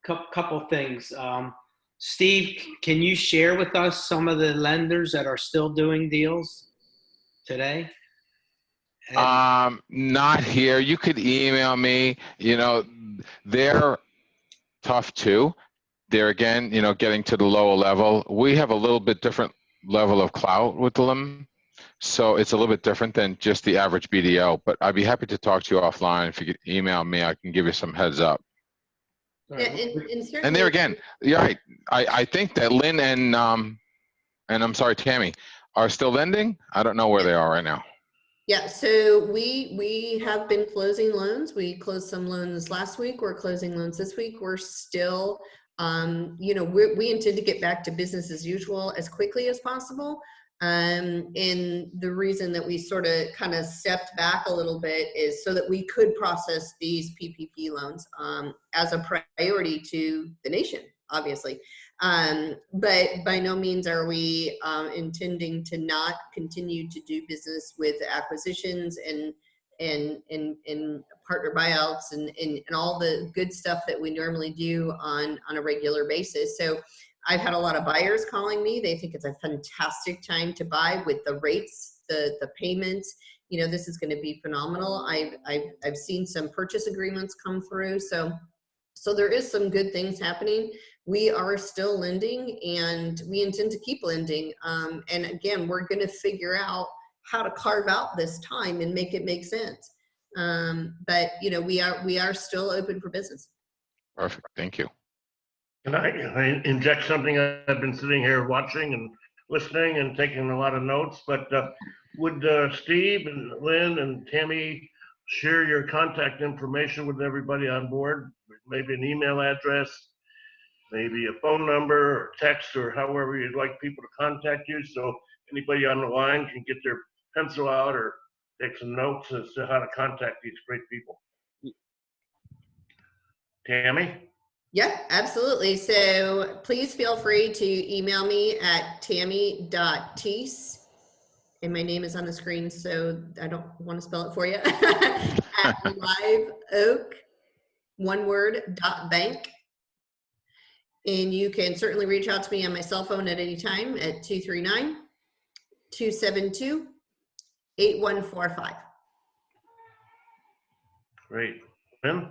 Speaker 8: Couple things. Steve, can you share with us some of the lenders that are still doing deals today?
Speaker 3: Not here. You could email me. You know, they're tough too. They're again, you know, getting to the lower level. We have a little bit different level of clout with them. So it's a little bit different than just the average BDO, but I'd be happy to talk to you offline. If you could email me, I can give you some heads up.
Speaker 1: Yeah,
Speaker 3: And there again, you're right. I think that Lynn and I'm sorry, Tammy, are still lending. I don't know where they are right now.
Speaker 1: Yeah, so we have been closing loans. We closed some loans last week. We're closing loans this week. We're still, you know, we intend to get back to business as usual as quickly as possible. And the reason that we sort of kind of stepped back a little bit is so that we could process these PPP loans as a priority to the nation, obviously. But by no means are we intending to not continue to do business with acquisitions and partner buyouts and all the good stuff that we normally do on a regular basis. So I've had a lot of buyers calling me. They think it's a fantastic time to buy with the rates, the payments. You know, this is going to be phenomenal. I've seen some purchase agreements come through. So there is some good things happening. We are still lending and we intend to keep lending. And again, we're going to figure out how to carve out this time and make it make sense. But you know, we are still open for business.
Speaker 3: Perfect. Thank you.
Speaker 9: Can I inject something? I've been sitting here watching and listening and taking a lot of notes, but would Steve and Lynn and Tammy share your contact information with everybody on board? Maybe an email address, maybe a phone number or text or however you'd like people to contact you, so anybody on the line can get their pencil out or take some notes as to how to contact these great people. Tammy?
Speaker 1: Yeah, absolutely. So please feel free to email me at tammy.teese, and my name is on the screen, so I don't want to spell it for you, at liveoak, one word, .bank. And you can certainly reach out to me on my cell phone at any time at 239-272-8145.
Speaker 9: Great. Lynn?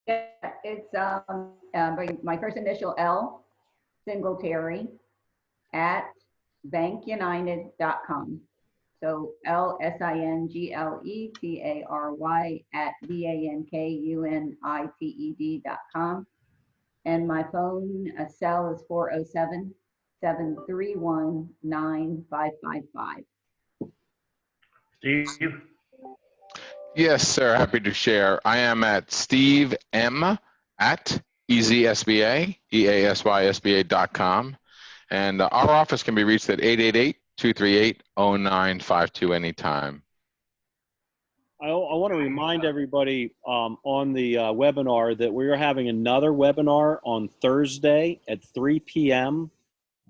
Speaker 2: Yeah, it's my first initial L, Singletary, at bankunited.com. So LSINGLETARY at BANKUNITED.com. And my phone cell is 407-731-9555.
Speaker 9: Steve?
Speaker 3: Yes, sir. Happy to share. I am at Steve M at EASYSBA.com. And our office can be reached at 888-238-0952 anytime.
Speaker 4: I want to remind everybody on the webinar that we are having another webinar on Thursday at 3 p.m.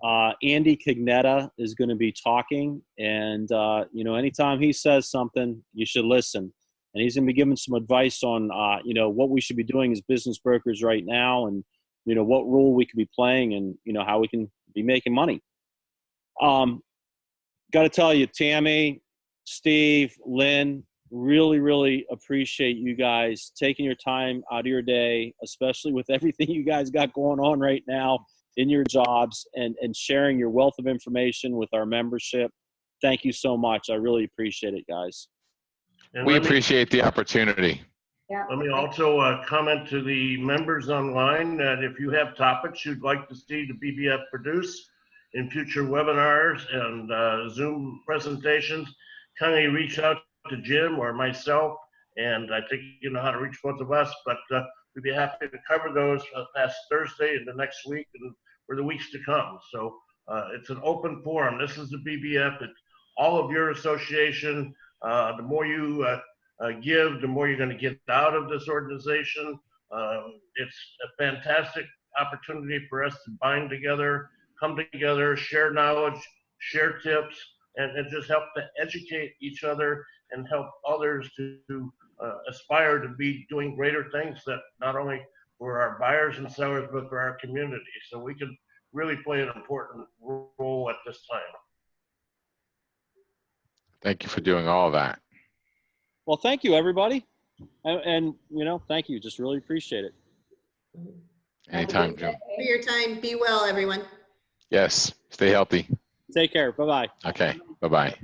Speaker 4: Andy Cagnetta is going to be talking, and you know, anytime he says something, you should listen. And he's going to be giving some advice on you know, what we should be doing as business brokers right now, and you know, what role we could be playing, and you know, how we can be making money. Got to tell you, Tammy, Steve, Lynn, really appreciate you guys taking your time out of your day, especially with everything you guys got going on right now in your jobs, and sharing your wealth of information with our membership. Thank you so much. I really appreciate it, guys.
Speaker 9: And
Speaker 3: We appreciate the opportunity.
Speaker 2: Yeah.
Speaker 9: let me also comment to the members online that if you have topics you'd like to see the BBF produce in future webinars and Zoom presentations, kindly reach out to Jim or myself, and I think you know how to reach both of us, but we'd be happy to cover those past Thursday and the next week and for the weeks to come. So it's an open forum. This is the BBF. It's all of your association. The more you give, the more you're going to get out of this organization. It's a fantastic opportunity for us to bind together, come together, share knowledge, share tips, and just help to educate each other and help others to aspire to be doing greater things that not only for our buyers and sellers, but for our community. So we can really play an important role at this time.
Speaker 3: Thank you for doing all that.
Speaker 4: Well, thank you, everybody. And thank you. Just really appreciate it.
Speaker 3: Anytime, Jim.
Speaker 1: For your time. Be well, everyone.
Speaker 3: Yes, stay healthy.
Speaker 4: Take care. Bye-bye.
Speaker 3: Okay, bye-bye.